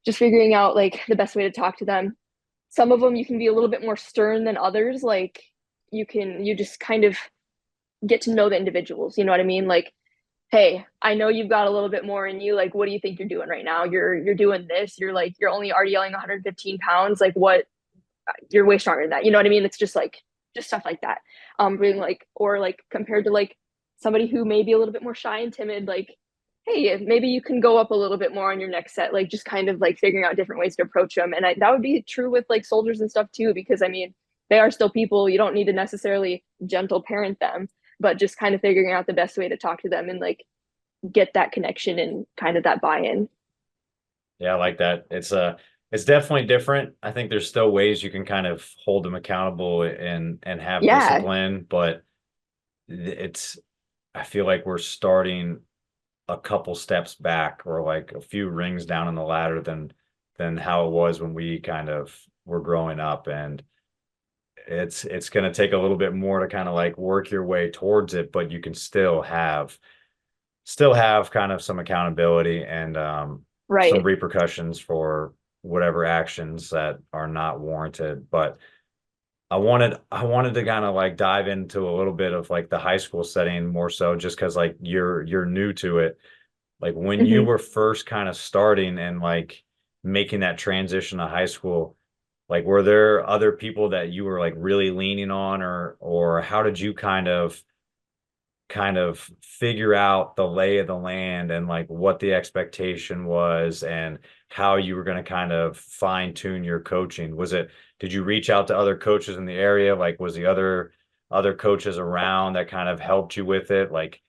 just figuring out like the best way to talk to them. Some of them you can be a little bit more stern than others. Like you just kind of get to know the individuals. You know what I mean? Like, hey, I know you've got a little bit more in you. Like, what do you think you're doing right now? You're doing this. You're like you're only already yelling 115 pounds. Like, what? You're way stronger than that. You know what I mean? It's just stuff like that. Being like or like compared to like somebody who may be a little bit more shy and timid. Like, hey, maybe you can go up a little bit more on your next set. Like, just kind of like figuring out different ways to approach them. And that would be true with like soldiers and stuff too, because I mean, they are still people. You don't need to necessarily gentle parent them, but just kind of figuring out the best way to talk to them and like get that connection and kind of that buy-in. Yeah, I like that. It's definitely different. I think there's still ways you can kind of hold them accountable and have Yeah. discipline, but it's I feel like we're starting a couple steps back or like a few rings down in the ladder than how it was when we kind of were growing up. And it's going to take a little bit more to kind of like work your way towards it, but you can still have kind of some accountability and some Right. repercussions for whatever actions that are not warranted. But I wanted to kind of like dive into a little bit of like the high school setting more so just because like you're new to it. Like when you Hmm. were first kind of starting and like making that transition to high school, like were there other people that you were like really leaning on or how did you kind of figure out the lay of the land and like what the expectation was and how you were going to kind of fine tune your coaching? Did you reach out to other coaches in the area? Like, was the other coaches around that kind of helped you with it? Like,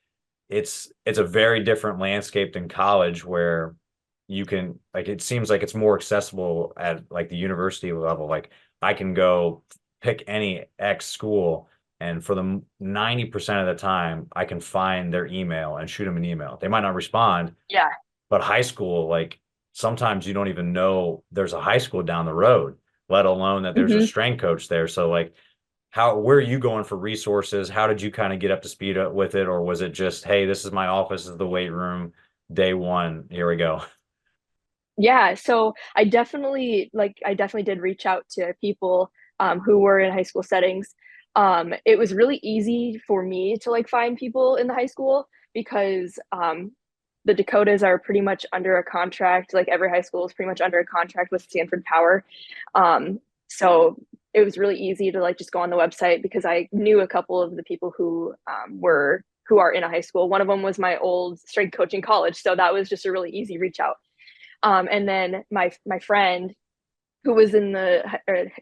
it's a very different landscape than college where you can like it seems like it's more accessible at like the university level. Like I can go pick any X school, and for the 90% of the time, I can find their email and shoot them an email. They might not respond, Yeah. but high school, like sometimes you don't even know there's a high school down the road, let alone that there's a Hmm. strength coach there. So like where are you going for resources? How did you kind of get up to speed with it? Or was it just, hey, this is my office, this is the weight room, day one, here we go. Yeah, so I definitely did reach out to people who were in high school settings. It was really easy for me to like find people in the high school because the Dakotas are pretty much under a contract. Like every high school is pretty much under a contract with Stanford Power. So it was really easy to like just go on the website because I knew a couple of the people who are in a high school. One of them was my old strength coach in college, so that was just a really easy reach out. And then my friend who was in the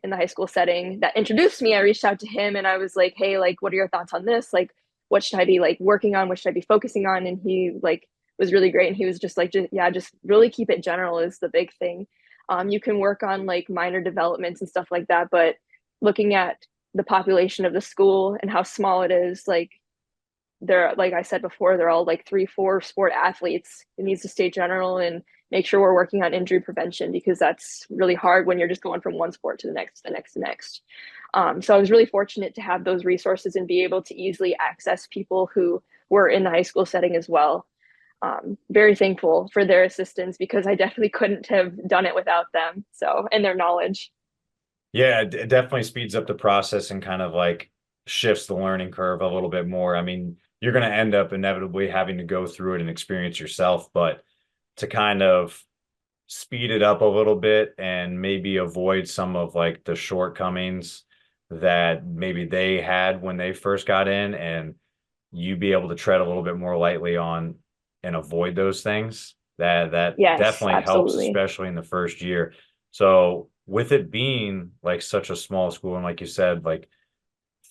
high school setting that introduced me, I reached out to him and I was like, hey, like, what are your thoughts on this? Like, what should I be like working on? What should I be focusing on? And he like was really great. And he was just like, yeah, just really keep it general is the big thing. You can work on like minor developments and stuff like that, but looking at the population of the school and how small it is, they're like I said before, they're all like 3, 4 sport athletes. It needs to stay general and make sure we're working on injury prevention because that's really hard when you're just going from one sport to the next, the next, the next. So I was really fortunate to have those resources and be able to easily access people who were in the high school setting as well. Very thankful for their assistance because I definitely couldn't have done it without them. So, and their knowledge. Yeah, it definitely speeds up the process and kind of like shifts the learning curve a little bit more. I mean, you're going to end up inevitably having to go through it and experience yourself, but to kind of speed it up a little bit and maybe avoid some of like the shortcomings that maybe they had when they first got in, and you be able to tread a little bit more lightly on and avoid those things. That Yes, definitely helps, absolutely. especially in the first year. So with it being like such a small school, and like you said, like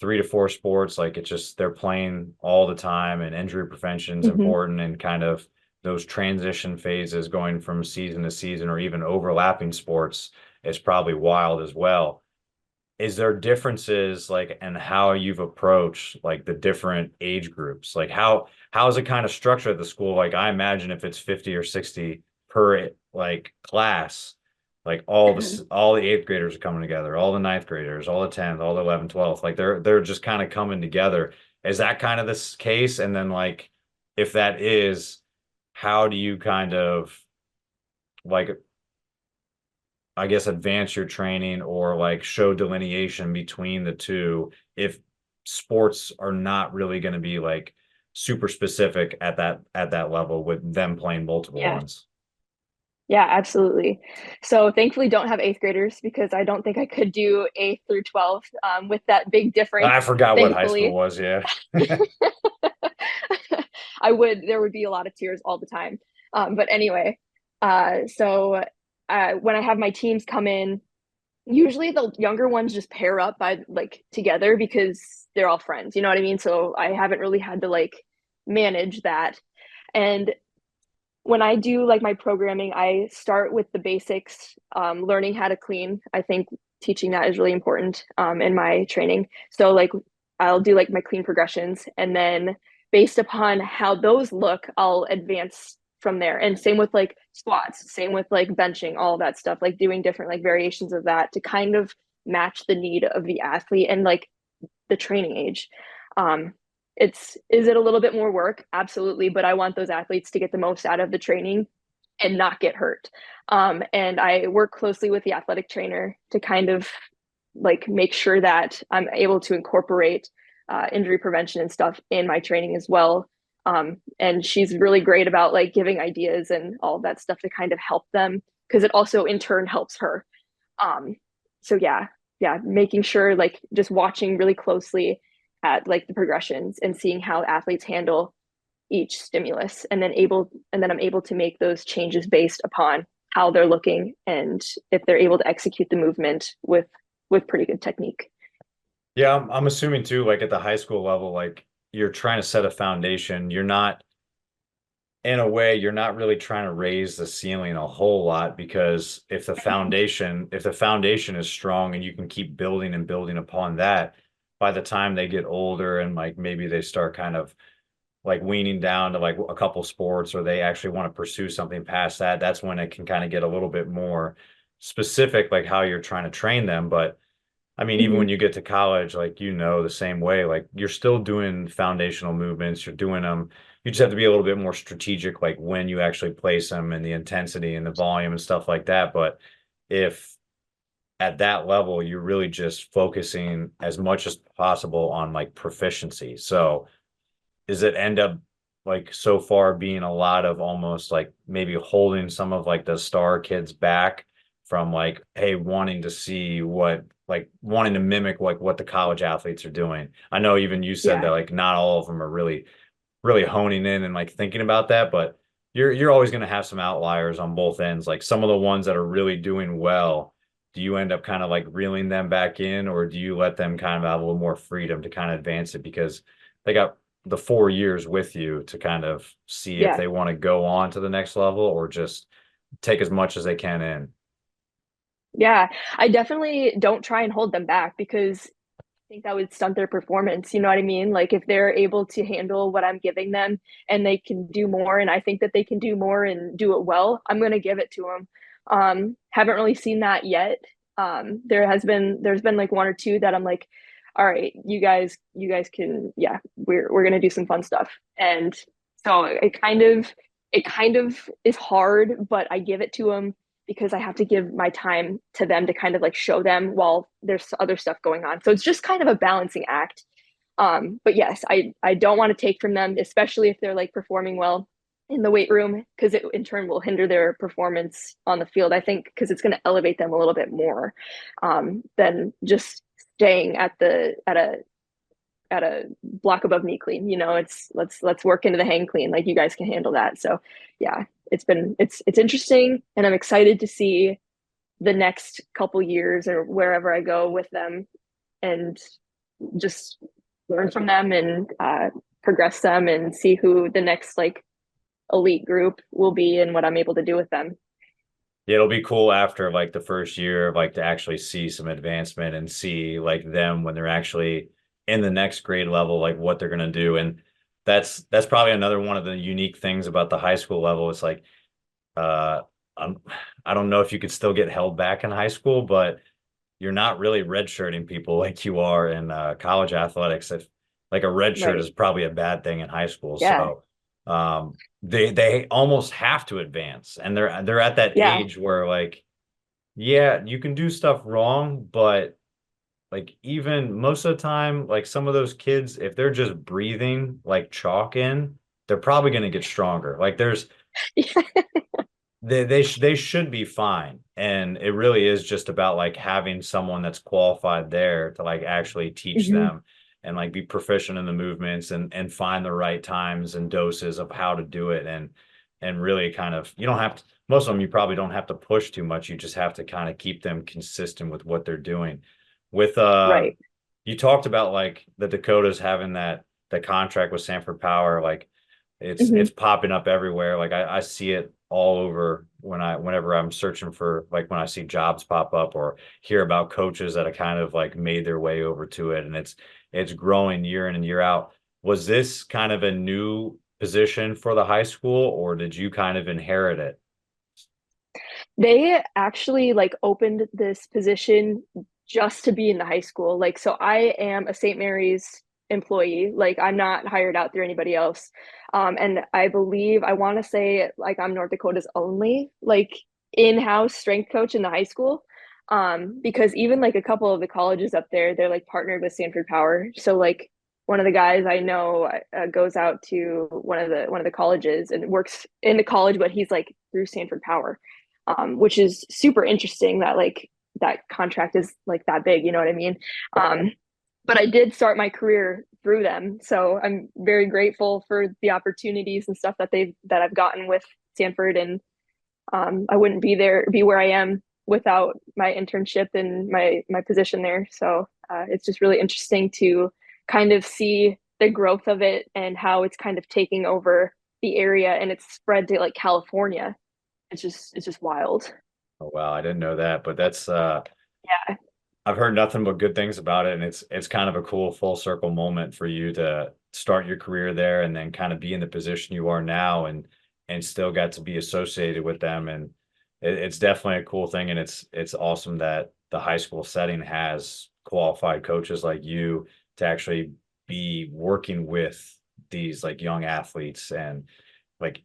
3 to 4 sports, like it's just they're playing all the time, and injury prevention is Hmm. important, and kind of those transition phases going from season to season or even overlapping sports is probably wild as well. Is there differences like in how you've approached like the different age groups? Like how is it kind of structured at the school? Like I imagine if it's 50 or 60 per like class, like all the eighth graders are coming together, all the ninth graders, all the 10th, all the 11th, 12th, like they're just kind of coming together. Is that kind of this case? And then like if that is, how do you kind of like I guess advance your training or like show delineation between the two if sports are not really going to be like super specific at that level with them playing multiple Yeah. ones. Yeah, absolutely. So thankfully don't have eighth graders because I don't think I could do eighth through 12th with that big difference, I forgot what high school thankfully. was, yeah. There would be a lot of tears all the time. But anyway, so when I have my teams come in, usually the younger ones just pair up by like together because they're all friends, you know what I mean? So I haven't really had to like manage that. And when I do like my programming, I start with the basics, learning how to clean. I think teaching that is really important in my training. So like I'll do like my clean progressions, and then based upon how those look, I'll advance from there. And same with like squats, same with like benching, all of that stuff, like doing different like variations of that to kind of match the need of the athlete and like the training age. Um, is it a little bit more work? Absolutely, but I want those athletes to get the most out of the training and not get hurt. And I work closely with the athletic trainer to kind of like make sure that I'm able to incorporate injury prevention and stuff in my training as well. And she's really great about like giving ideas and all that stuff to kind of help them because it also in turn helps her. Um, so yeah, making sure like just watching really closely at like the progressions and seeing how athletes handle each stimulus and then I'm able to make those changes based upon how they're looking and if they're able to execute the movement with pretty good technique. Yeah, I'm assuming too, like at the high school level, like you're trying to set a foundation. You're not in a way, you're not really trying to raise the ceiling a whole lot because if the foundation is strong and you can keep building and building upon that, by the time they get older and like maybe they start kind of like weaning down to like a couple sports or they actually want to pursue something past that, that's when it can kind of get a little bit more specific, like how you're trying to train them. But I mean, even Mhm. when you get to college, like, the same way, like you're still doing foundational movements, you're doing them. You just have to be a little bit more strategic, like when you actually place them and the intensity and the volume and stuff like that. But if at that level, you're really just focusing as much as possible on like proficiency. So does it end up like so far being a lot of almost like maybe holding some of like the star kids back from like, hey, wanting to see what like wanting to mimic like what the college athletes are doing? I know even you said that Yeah. like not all of them are really honing in and like thinking about that, but you're always going to have some outliers on both ends. Like some of the ones that are really doing well, do you end up kind of like reeling them back in, or do you let them kind of have a little more freedom to kind of advance it because they got the 4 years with you to kind of see if Yeah. they want to go on to the next level or just take as much as they can in? Yeah. I definitely don't try and hold them back because think that would stunt their performance. You know what I mean? Like if they're able to handle what I'm giving them and they can do more, and I think that they can do more and do it well, I'm going to give it to them. Haven't really seen that yet. There's been like one or two that I'm like, all right, you guys can, yeah, we're going to do some fun stuff. And so it kind of is hard, but I give it to them because I have to give my time to them to kind of like show them while there's other stuff going on. So it's just kind of a balancing act. But yes, I don't want to take from them, especially if they're like performing well in the weight room, because it in turn will hinder their performance on the field. I think because it's going to elevate them a little bit more than just staying at a block above knee clean. You know, it's let's work into the hang clean. Like you guys can handle that. So yeah, it's interesting, and I'm excited to see the next couple years or wherever I go with them, and just learn from them and progress them and see who the next like elite group will be and what I'm able to do with them. Yeah, it'll be cool after like the first year of like to actually see some advancement and see like them when they're actually in the next grade level, like what they're gonna do. And that's probably another one of the unique things about the high school level. It's like uh I'm, I don't know if you could still get held back in high school, but you're not really redshirting people like you are in college athletics. If like a red shirt Right. is probably a bad thing in high school. Yeah. So they almost have to advance, and they're at that Yeah. age where like yeah, you can do stuff wrong, but like even most of the time, like some of those kids, if they're just breathing like chalk in, they're probably going to get stronger. Like there's they should be fine. And it really is just about like having someone that's qualified there to like actually teach Mhm. them and like be proficient in the movements and find the right times and doses of how to do it and really kind of you don't have to most of them you probably don't have to push too much. You just have to kind of keep them consistent with what they're doing. With Right. you talked about like the Dakotas having the contract with Sanford Power, like it's Mhm. popping up everywhere. Like I see it all over whenever I'm searching for like when I see jobs pop up or hear about coaches that have kind of like made their way over to it and it's growing year in and year out. Was this kind of a new position for the high school or did you kind of inherit it? They actually like opened this position just to be in the high school. Like, so I am a St. Mary's employee. Like, I'm not hired out through anybody else. And I believe I want to say like I'm North Dakota's only like in-house strength coach in the high school. Because even like a couple of the colleges up there, they're like partnered with Sanford Power. So like one of the guys I know goes out to one of the colleges and works in the college, but he's like through Sanford Power, which is super interesting that like that contract is like that big, you know what I mean? Um, but I did start my career through them, so I'm very grateful for the opportunities and stuff that I've gotten with Sanford, and I wouldn't be where I am without my internship and my position there. So it's just really interesting to kind of see the growth of it and how it's kind of taking over the area and it's spread to like California. It's just wild. Oh, wow, I didn't know that, but that's Yeah. I've heard nothing but good things about it, and it's kind of a cool full circle moment for you to start your career there and then kind of be in the position you are now and still got to be associated with them. And it's definitely a cool thing, and it's awesome that the high school setting has qualified coaches like you to actually be working with these like young athletes and like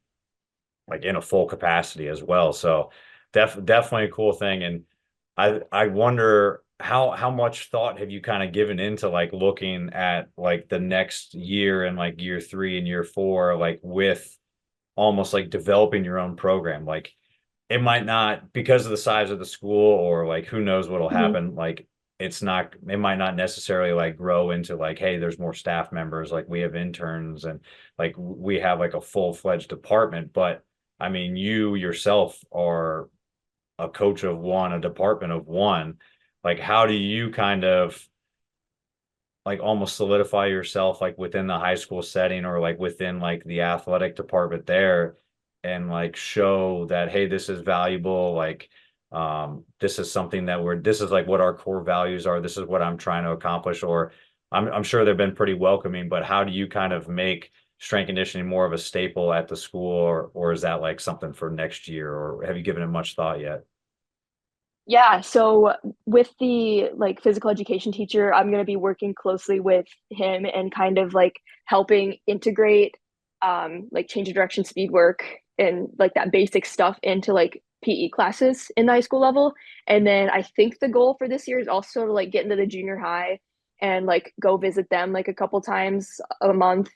in a full capacity as well. So definitely a cool thing. And I wonder how much thought have you kind of given into like looking at like the next year and like year 3 and year 4, like with almost like developing your own program. Like it might not, because of the size of the school, or like who knows what'll Mhm. happen. Like it might not necessarily like grow into like, hey, there's more staff members, like we have interns and like we have like a full-fledged department. But I mean, you yourself are a coach of one, a department of one. Like how do you kind of like almost solidify yourself like within the high school setting or like within like the athletic department there, and like show that, hey, this is valuable, like this is something that this is like what our core values are, this is what I'm trying to accomplish. Or I'm sure they've been pretty welcoming, but how do you kind of make strength conditioning more of a staple at the school, or is that like something for next year, or have you given it much thought yet? Yeah, so with the like physical education teacher, I'm going to be working closely with him and kind of like helping integrate like change of direction speed work and like that basic stuff into like PE classes in the high school level. And then I think the goal for this year is also to like get into the junior high and like go visit them like a couple times a month,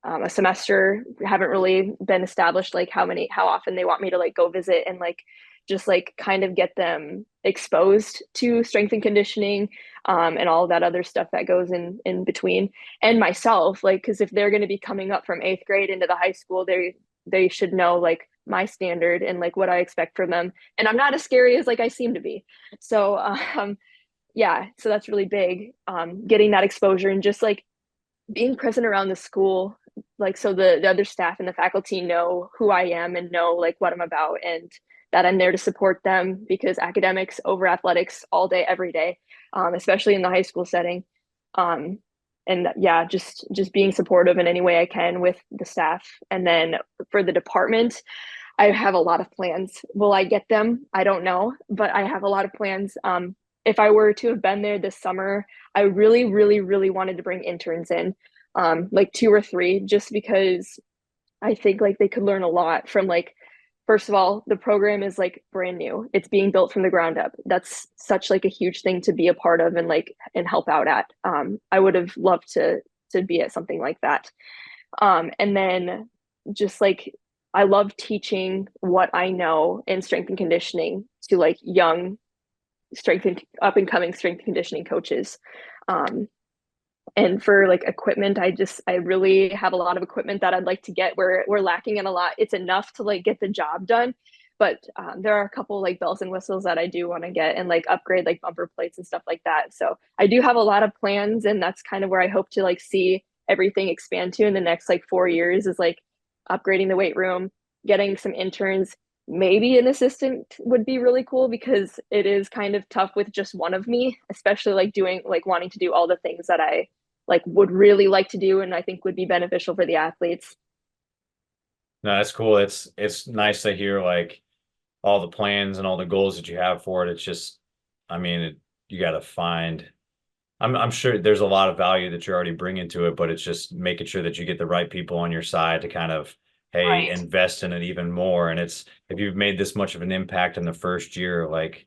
a semester. Haven't really been established like how often they want me to like go visit and like just like kind of get them exposed to strength and conditioning, and all that other stuff that goes in between. And myself, like, because if they're going to be coming up from eighth grade into the high school, they should know like my standard and like what I expect from them. And I'm not as scary as like I seem to be. So yeah, so that's really big. Getting that exposure and just like being present around the school, like so the other staff and the faculty know who I am and know like what I'm about, and that I'm there to support them, because academics over athletics all day every day, especially in the high school setting. um, and yeah, just being supportive in any way I can with the staff. And then for the department, I have a lot of plans. Will I get them? I don't know, but I have a lot of plans. If I were to have been there this summer, I really, really, really wanted to bring interns in, like 2 or 3, just because I think like they could learn a lot from like, first of all, the program is like brand new. It's being built from the ground up. That's such like a huge thing to be a part of and like and help out at. I would have loved to be at something like that. And then just like I love teaching what I know in strength and conditioning to like young strength and up and coming strength and conditioning coaches. Um, and for like equipment, I really have a lot of equipment that I'd like to get. We're lacking in a lot. It's enough to like get the job done, but there are a couple like bells and whistles that I do want to get and like upgrade like bumper plates and stuff like that. So I do have a lot of plans, and that's kind of where I hope to like see everything expand to in the next like 4 years, is like upgrading the weight room, getting some interns. Maybe an assistant would be really cool, because it is kind of tough with just one of me, especially like doing like wanting to do all the things that I like would really like to do and I think would be beneficial for the athletes. No, that's cool. It's nice to hear like all the plans and all the goals that you have for it. It's just, I mean, you got to find. I'm sure there's a lot of value that you're already bringing to it, but it's just making sure that you get the right people on your side to kind of, hey, Right. invest in it even more. And it's, if you've made this much of an impact in the first year, like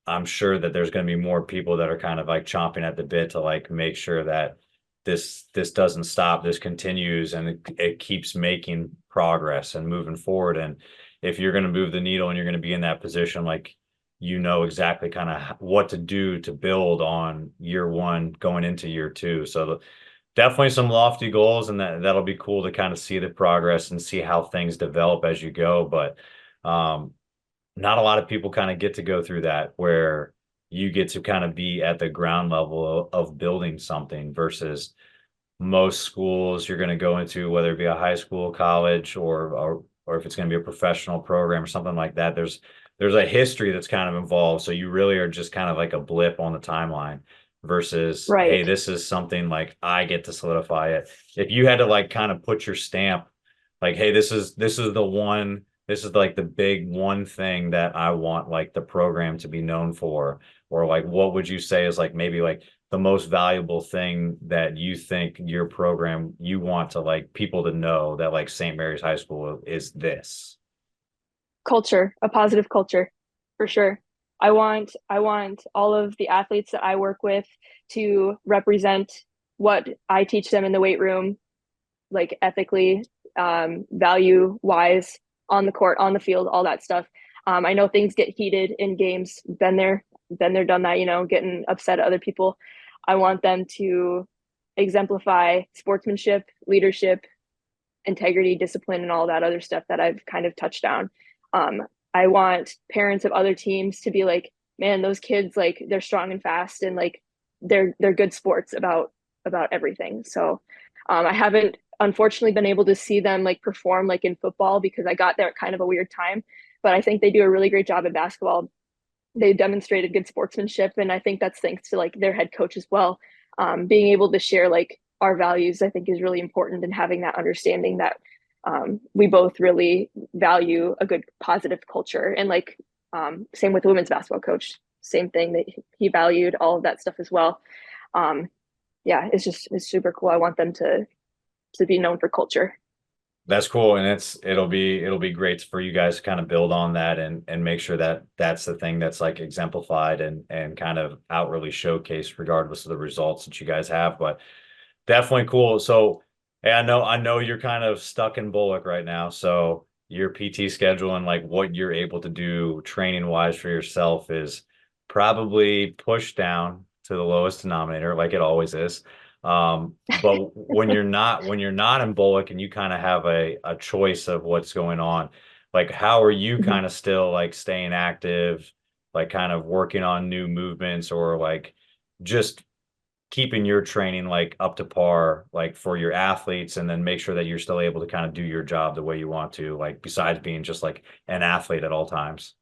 I'm sure that there's going to be more people that are kind of like chomping at the bit to like make sure that this doesn't stop, this continues, and it keeps making progress and moving forward. And if you're going to move the needle and you're going to be in that position, like you know exactly kind of what to do to build on year 1 going into year 2. So definitely some lofty goals, and that'll be cool to kind of see the progress and see how things develop as you go. But not a lot of people kind of get to go through that, where you get to kind of be at the ground level of building something versus most schools you're going to go into, whether it be a high school, college, or if it's going to be a professional program or something like that, there's a history that's kind of involved. So you really are just kind of like a blip on the timeline versus, hey, Right. this is something like I get to solidify it. If you had to like kind of put your stamp, like, hey, this is the one, this is like the big one thing that I want like the program to be known for, or like what would you say is like maybe like the most valuable thing that you think your program you want to like people to know that like St. Mary's High School is this? Culture, a positive culture, for sure. I want all of the athletes that I work with to represent what I teach them in the weight room, like ethically, value wise, on the court, on the field, all that stuff. I know things get heated in games. Been there, done that. Getting upset at other people. I want them to exemplify sportsmanship, leadership, integrity, discipline, and all that other stuff that I've kind of touched on. Um, I want parents of other teams to be like, man, those kids, like, they're strong and fast, and like they're good sports about everything. So I haven't unfortunately been able to see them like perform like in football because I got there at kind of a weird time. But I think they do a really great job at basketball. They demonstrated good sportsmanship, and I think that's thanks to like their head coach as well. Being able to share like our values, I think, is really important, and having that understanding that we both really value a good positive culture. And like same with the women's basketball coach, same thing, that he valued all of that stuff as well. um, yeah, it's super cool. I want them to be known for culture. That's cool, and it'll be great for you guys to kind of build on that and make sure that that's the thing that's like exemplified and kind of outwardly showcased regardless of the results that you guys have. But definitely cool. So, hey, I know you're kind of stuck in Bullock right now. So your PT schedule and like what you're able to do training wise for yourself is probably pushed down to the lowest denominator, like it always is. But when you're not in Bullock and you kind of have a choice of what's going on, like how are you Mhm. kind of still like staying active, like kind of working on new movements or like just keeping your training like up to par, like for your athletes, and then make sure that you're still able to kind of do your job the way you want to, like besides being just like an athlete at all times.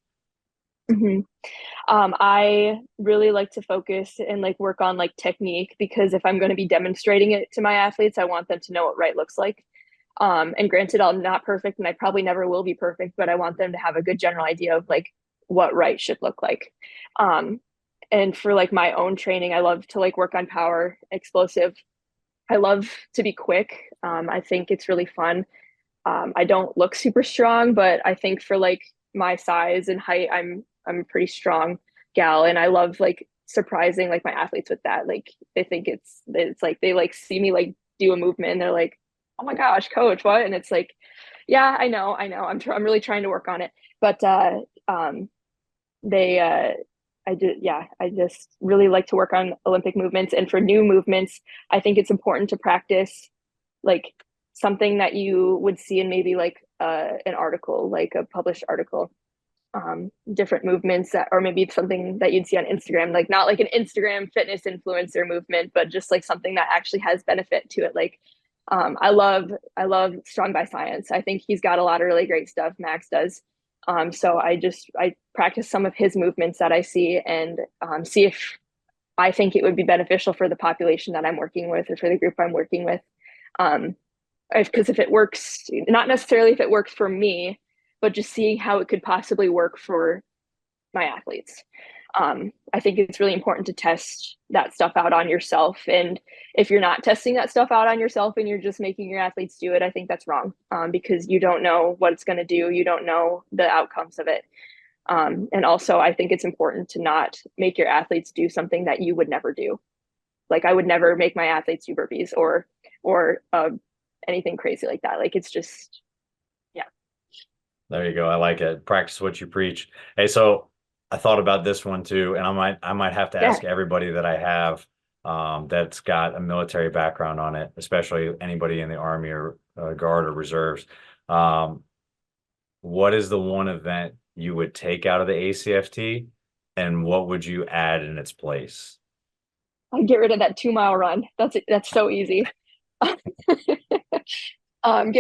Mhm. I really like to focus and like work on like technique, because if I'm going to be demonstrating it to my athletes, I want them to know what right looks like. And granted, I'm not perfect and I probably never will be perfect, but I want them to have a good general idea of like what right should look like. Um, and for like my own training, I love to like work on power, explosive. I love to be quick. I think it's really fun. I don't look super strong, but I think for like my size and height, I'm a pretty strong gal, and I love like surprising like my athletes with that. Like they think it's like they like see me like do a movement and they're like, "Oh my gosh, coach, what?" And it's like, "Yeah, I know. I'm really trying to work on it." But they I just really like to work on Olympic movements, and for new movements, I think it's important to practice like something that you would see in maybe like an article, like a published article. Different movements that, or maybe something that you'd see on Instagram, like not like an Instagram fitness influencer movement, but just like something that actually has benefit to it. Like I love Strong by Science. I think he's got a lot of really great stuff. Max does. So I practice some of his movements that I see, and see if I think it would be beneficial for the population that I'm working with, or for the group I'm working with. Um, because if it works, not necessarily if it works for me, but just seeing how it could possibly work for my athletes. I think it's really important to test that stuff out on yourself. And if you're not testing that stuff out on yourself and you're just making your athletes do it, I think that's wrong, because you don't know what it's going to do. You don't know the outcomes of it. And also, I think it's important to not make your athletes do something that you would never do. Like I would never make my athletes do burpees or anything crazy like that. Like it's just, yeah. There you go. I like it. Practice what you preach. Hey, so I thought about this one too, and I might have to Yeah. ask everybody that I have that's got a military background on it, especially anybody in the Army or Guard or Reserves. Um, what is the one event you would take out of the ACFT, and what would you add in its place? I get rid of that 2 mile run. That's so easy. Get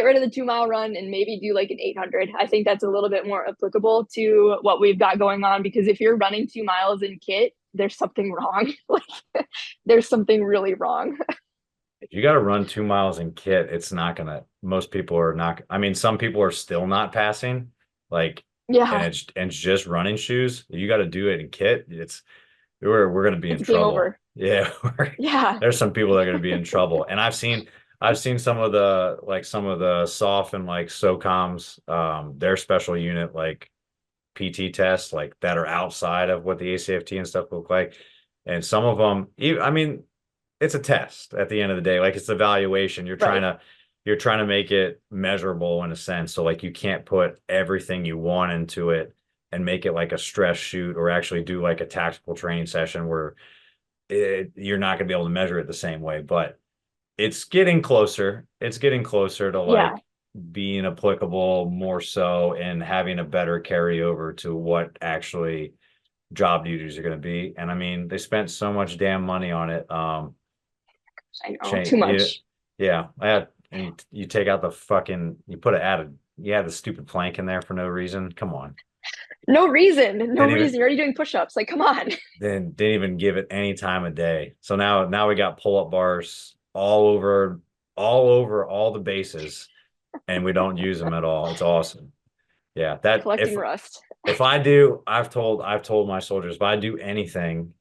rid of the 2 mile run and maybe do like an 800. I think that's a little bit more applicable to what we've got going on because if you're running 2 miles in kit, there's something wrong. Like there's something really wrong. If you got to run 2 miles in kit, it's not gonna. Most people are not. I mean, some people are still not passing. Like, and Yeah, it's just running shoes. You got to do it in kit. We're gonna be in it's game trouble. over. Yeah, Yeah, there's some people that are gonna be in trouble. And I've seen some of the SOF and like SOCOMs, their special unit like PT tests like that are outside of what the ACFT and stuff look like. And some of them, I mean, it's a test at the end of the day. Like it's evaluation. You're trying right. to you're trying to make it measurable in a sense. So like you can't put everything you want into it and make it like a stress shoot or actually do like a tactical training session where you're not going to be able to measure it the same way. But it's getting closer. It's getting closer to Yeah, like being applicable more so and having a better carryover to what actually job duties are going to be. And I mean, they spent so much damn money on it. I know. Too Change, yeah, much. yeah. And you take out the fucking, you put it added, you had the stupid plank in there for no reason. Come on. No reason. No Didn't even reason. You're already doing push-ups. Like, come on. then didn't even give it any time of day. So now we got pull-up bars all over all the bases, and we don't use them at all. It's awesome. Yeah, that Collecting rust. if I do, I've told my soldiers if I do anything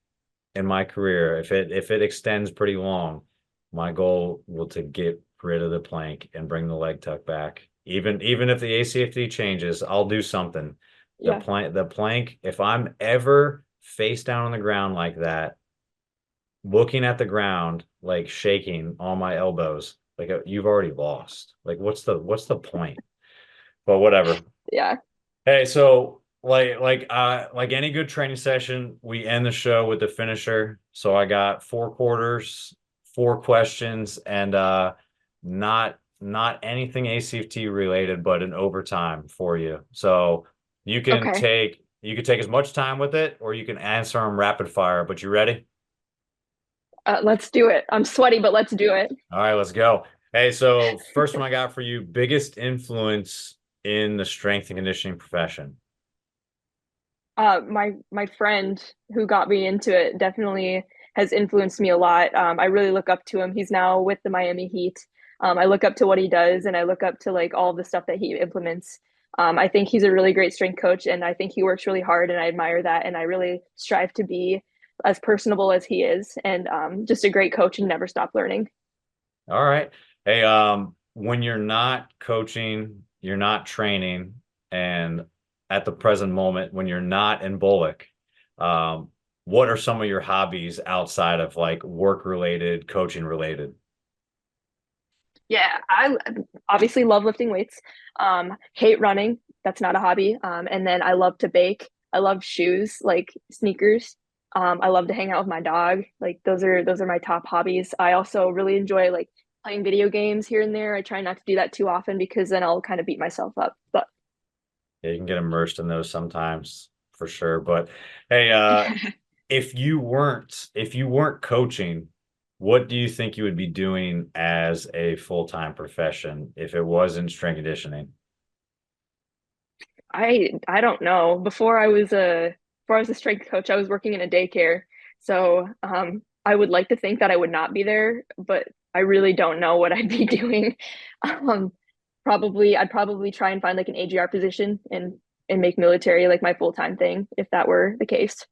in my career, if it extends pretty long, my goal will to get rid of the plank and bring the leg tuck back. Even if the ACFD changes, I'll do something. Yeah. The plank, if I'm ever face down on the ground like that, looking at the ground, like shaking on my elbows, like you've already lost. Like what's the point? But whatever. Yeah. Hey, so like any good training session, we end the show with the finisher. So I got 4 quarters, 4 questions, and not anything ACFT related, but an overtime for you. So Okay. you can take as much time with it, or you can answer them rapid fire. But you ready? Let's do it. I'm sweaty, but let's do it. All right, let's go. Hey, so first one I got for you, biggest influence in the strength and conditioning profession. My friend who got me into it definitely has influenced me a lot. I really look up to him. He's now with the Miami Heat. I look up to what he does, and I look up to like all the stuff that he implements. I think he's a really great strength coach, and I think he works really hard, and I admire that. And I really strive to be as personable as he is, and just a great coach and never stop learning. All right. Hey, when you're not coaching, you're not training, and at the present moment, when you're not in Bullock, um, what are some of your hobbies outside of like work related, coaching related? Yeah, I obviously love lifting weights. Hate running. That's not a hobby. And then I love to bake. I love shoes, like sneakers. I love to hang out with my dog. Like those are my top hobbies. I also really enjoy like playing video games here and there. I try not to do that too often because then I'll kind of beat myself up. But Yeah, you can get immersed in those sometimes for sure. But hey, if you weren't coaching, what do you think you would be doing as a full-time profession if it wasn't strength conditioning? I don't know. Before I was a strength coach, I was working in a daycare. So I would like to think that I would not be there, but I really don't know what I'd be doing. Um, I'd probably try and find like an AGR position and make military like my full-time thing if that were the case.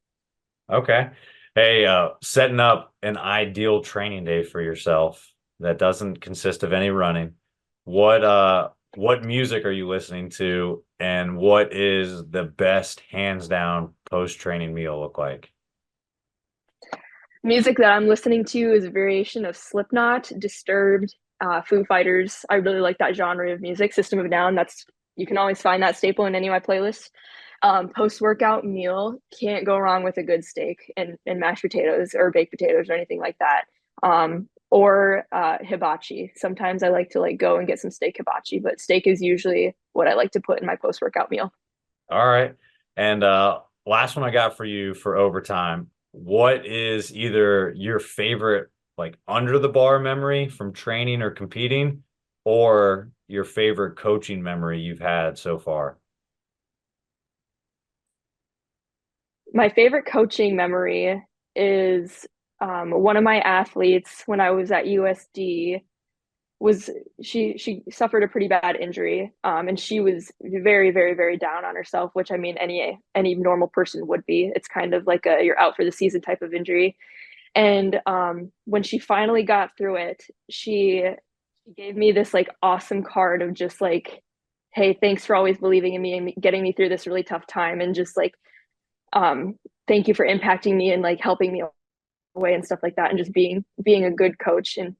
Okay. Hey, setting up an ideal training day for yourself that doesn't consist of any running. What music are you listening to and what is the best hands down post-training meal look like? Music that I'm listening to is a variation of Slipknot, Disturbed, Foo Fighters. I really like that genre of music. System of a Down. That's you can always find that staple in any of my playlists. Post-workout meal, can't go wrong with a good steak and mashed potatoes or baked potatoes or anything like that. Or hibachi. Sometimes I like to like go and get some steak hibachi, but steak is usually what I like to put in my post-workout meal. All right. And last one I got for you for overtime. What is either your favorite like under the bar memory from training or competing, or your favorite coaching memory you've had so far? My favorite coaching memory is one of my athletes when I was at USD was she suffered a pretty bad injury, and she was very, very, very down on herself, which I mean any normal person would be. It's kind of like a you're out for the season type of injury. And when she finally got through it, she gave me this like awesome card of just like, hey, thanks for always believing in me and getting me through this really tough time, and just like um thank you for impacting me and like helping me away and stuff like that, and just being a good coach and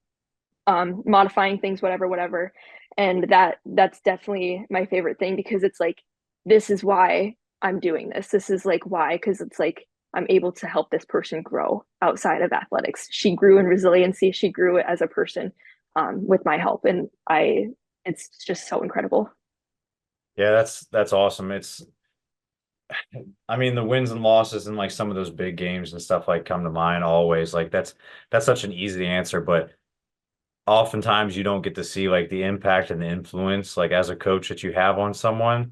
modifying things, whatever. And that's definitely my favorite thing, because it's like, this is why I'm doing this. This is like why, because it's like I'm able to help this person grow outside of athletics. She grew in resiliency. She grew as a person with my help, and it's just so incredible. Yeah, that's awesome. I mean, the wins and losses and like some of those big games and stuff like come to mind always. Like that's such an easy answer, but oftentimes you don't get to see like the impact and the influence like as a coach that you have on someone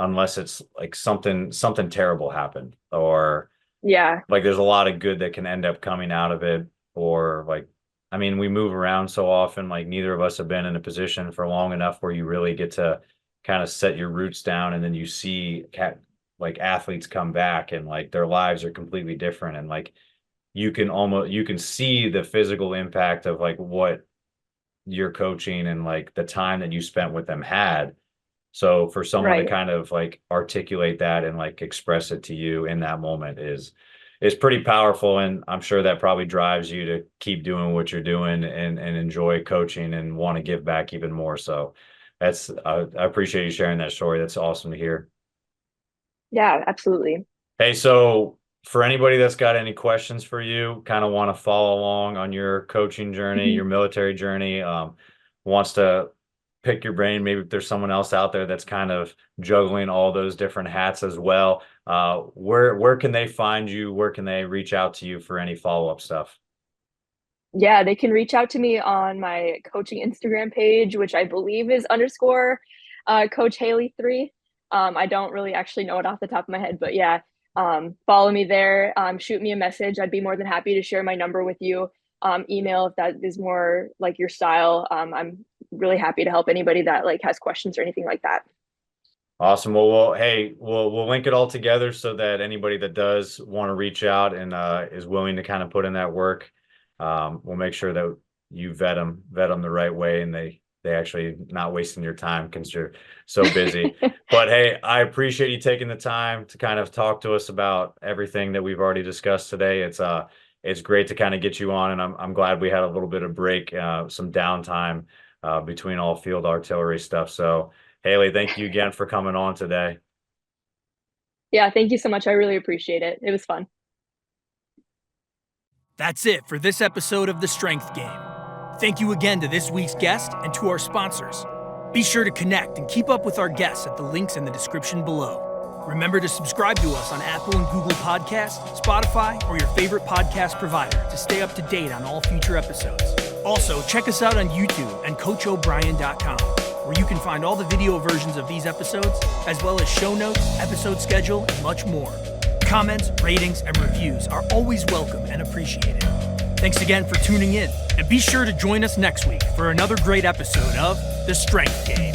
unless it's like something terrible happened, or Yeah. like there's a lot of good that can end up coming out of it. Or like, I mean, we move around so often, like neither of us have been in a position for long enough where you really get to kind of set your roots down, and then you see like athletes come back and like their lives are completely different, and like you can see the physical impact of like what your coaching and like the time that you spent with them had. So for someone to Right. kind of like articulate that and like express it to you in that moment is pretty powerful. And I'm sure that probably drives you to keep doing what you're doing and enjoy coaching and want to give back even more. So I appreciate you sharing that story. That's awesome to hear. Yeah, absolutely. Hey, so for anybody that's got any questions for you, kind of want to follow along on your coaching journey, Mhm. your military journey, wants to pick your brain, maybe if there's someone else out there that's kind of juggling all those different hats as well, where can they find you? Where can they reach out to you for any follow-up stuff? Yeah, they can reach out to me on my coaching Instagram page, which I believe is underscore Coach Haili 3. I don't really actually know it off the top of my head, but yeah, follow me there. Shoot me a message. I'd be more than happy to share my number with you. Email if that is more like your style. I'm really happy to help anybody that like has questions or anything like that. Awesome. Well, hey, we'll link it all together so that anybody that does want to reach out and is willing to kind of put in that work, we'll make sure that you vet them the right way, and they actually not wasting your time because you're so busy. But hey, I appreciate you taking the time to kind of talk to us about everything that we've already discussed today. It's great to kind of get you on, and I'm glad we had a little bit of break, some downtime between all field artillery stuff. So Haili, thank you again for coming on today. Yeah, thank you so much. I really appreciate it. It was fun. That's it for this episode of The Strength Game. Thank you again to this week's guest and to our sponsors. Be sure to connect and keep up with our guests at the links in the description below. Remember to subscribe to us on Apple and Google Podcasts, Spotify, or your favorite podcast provider to stay up to date on all future episodes. Also, check us out on YouTube and CoachO'Brien.com, where you can find all the video versions of these episodes, as well as show notes, episode schedule, and much more. Comments, ratings, and reviews are always welcome and appreciated. Thanks again for tuning in, and be sure to join us next week for another great episode of The Strength Game.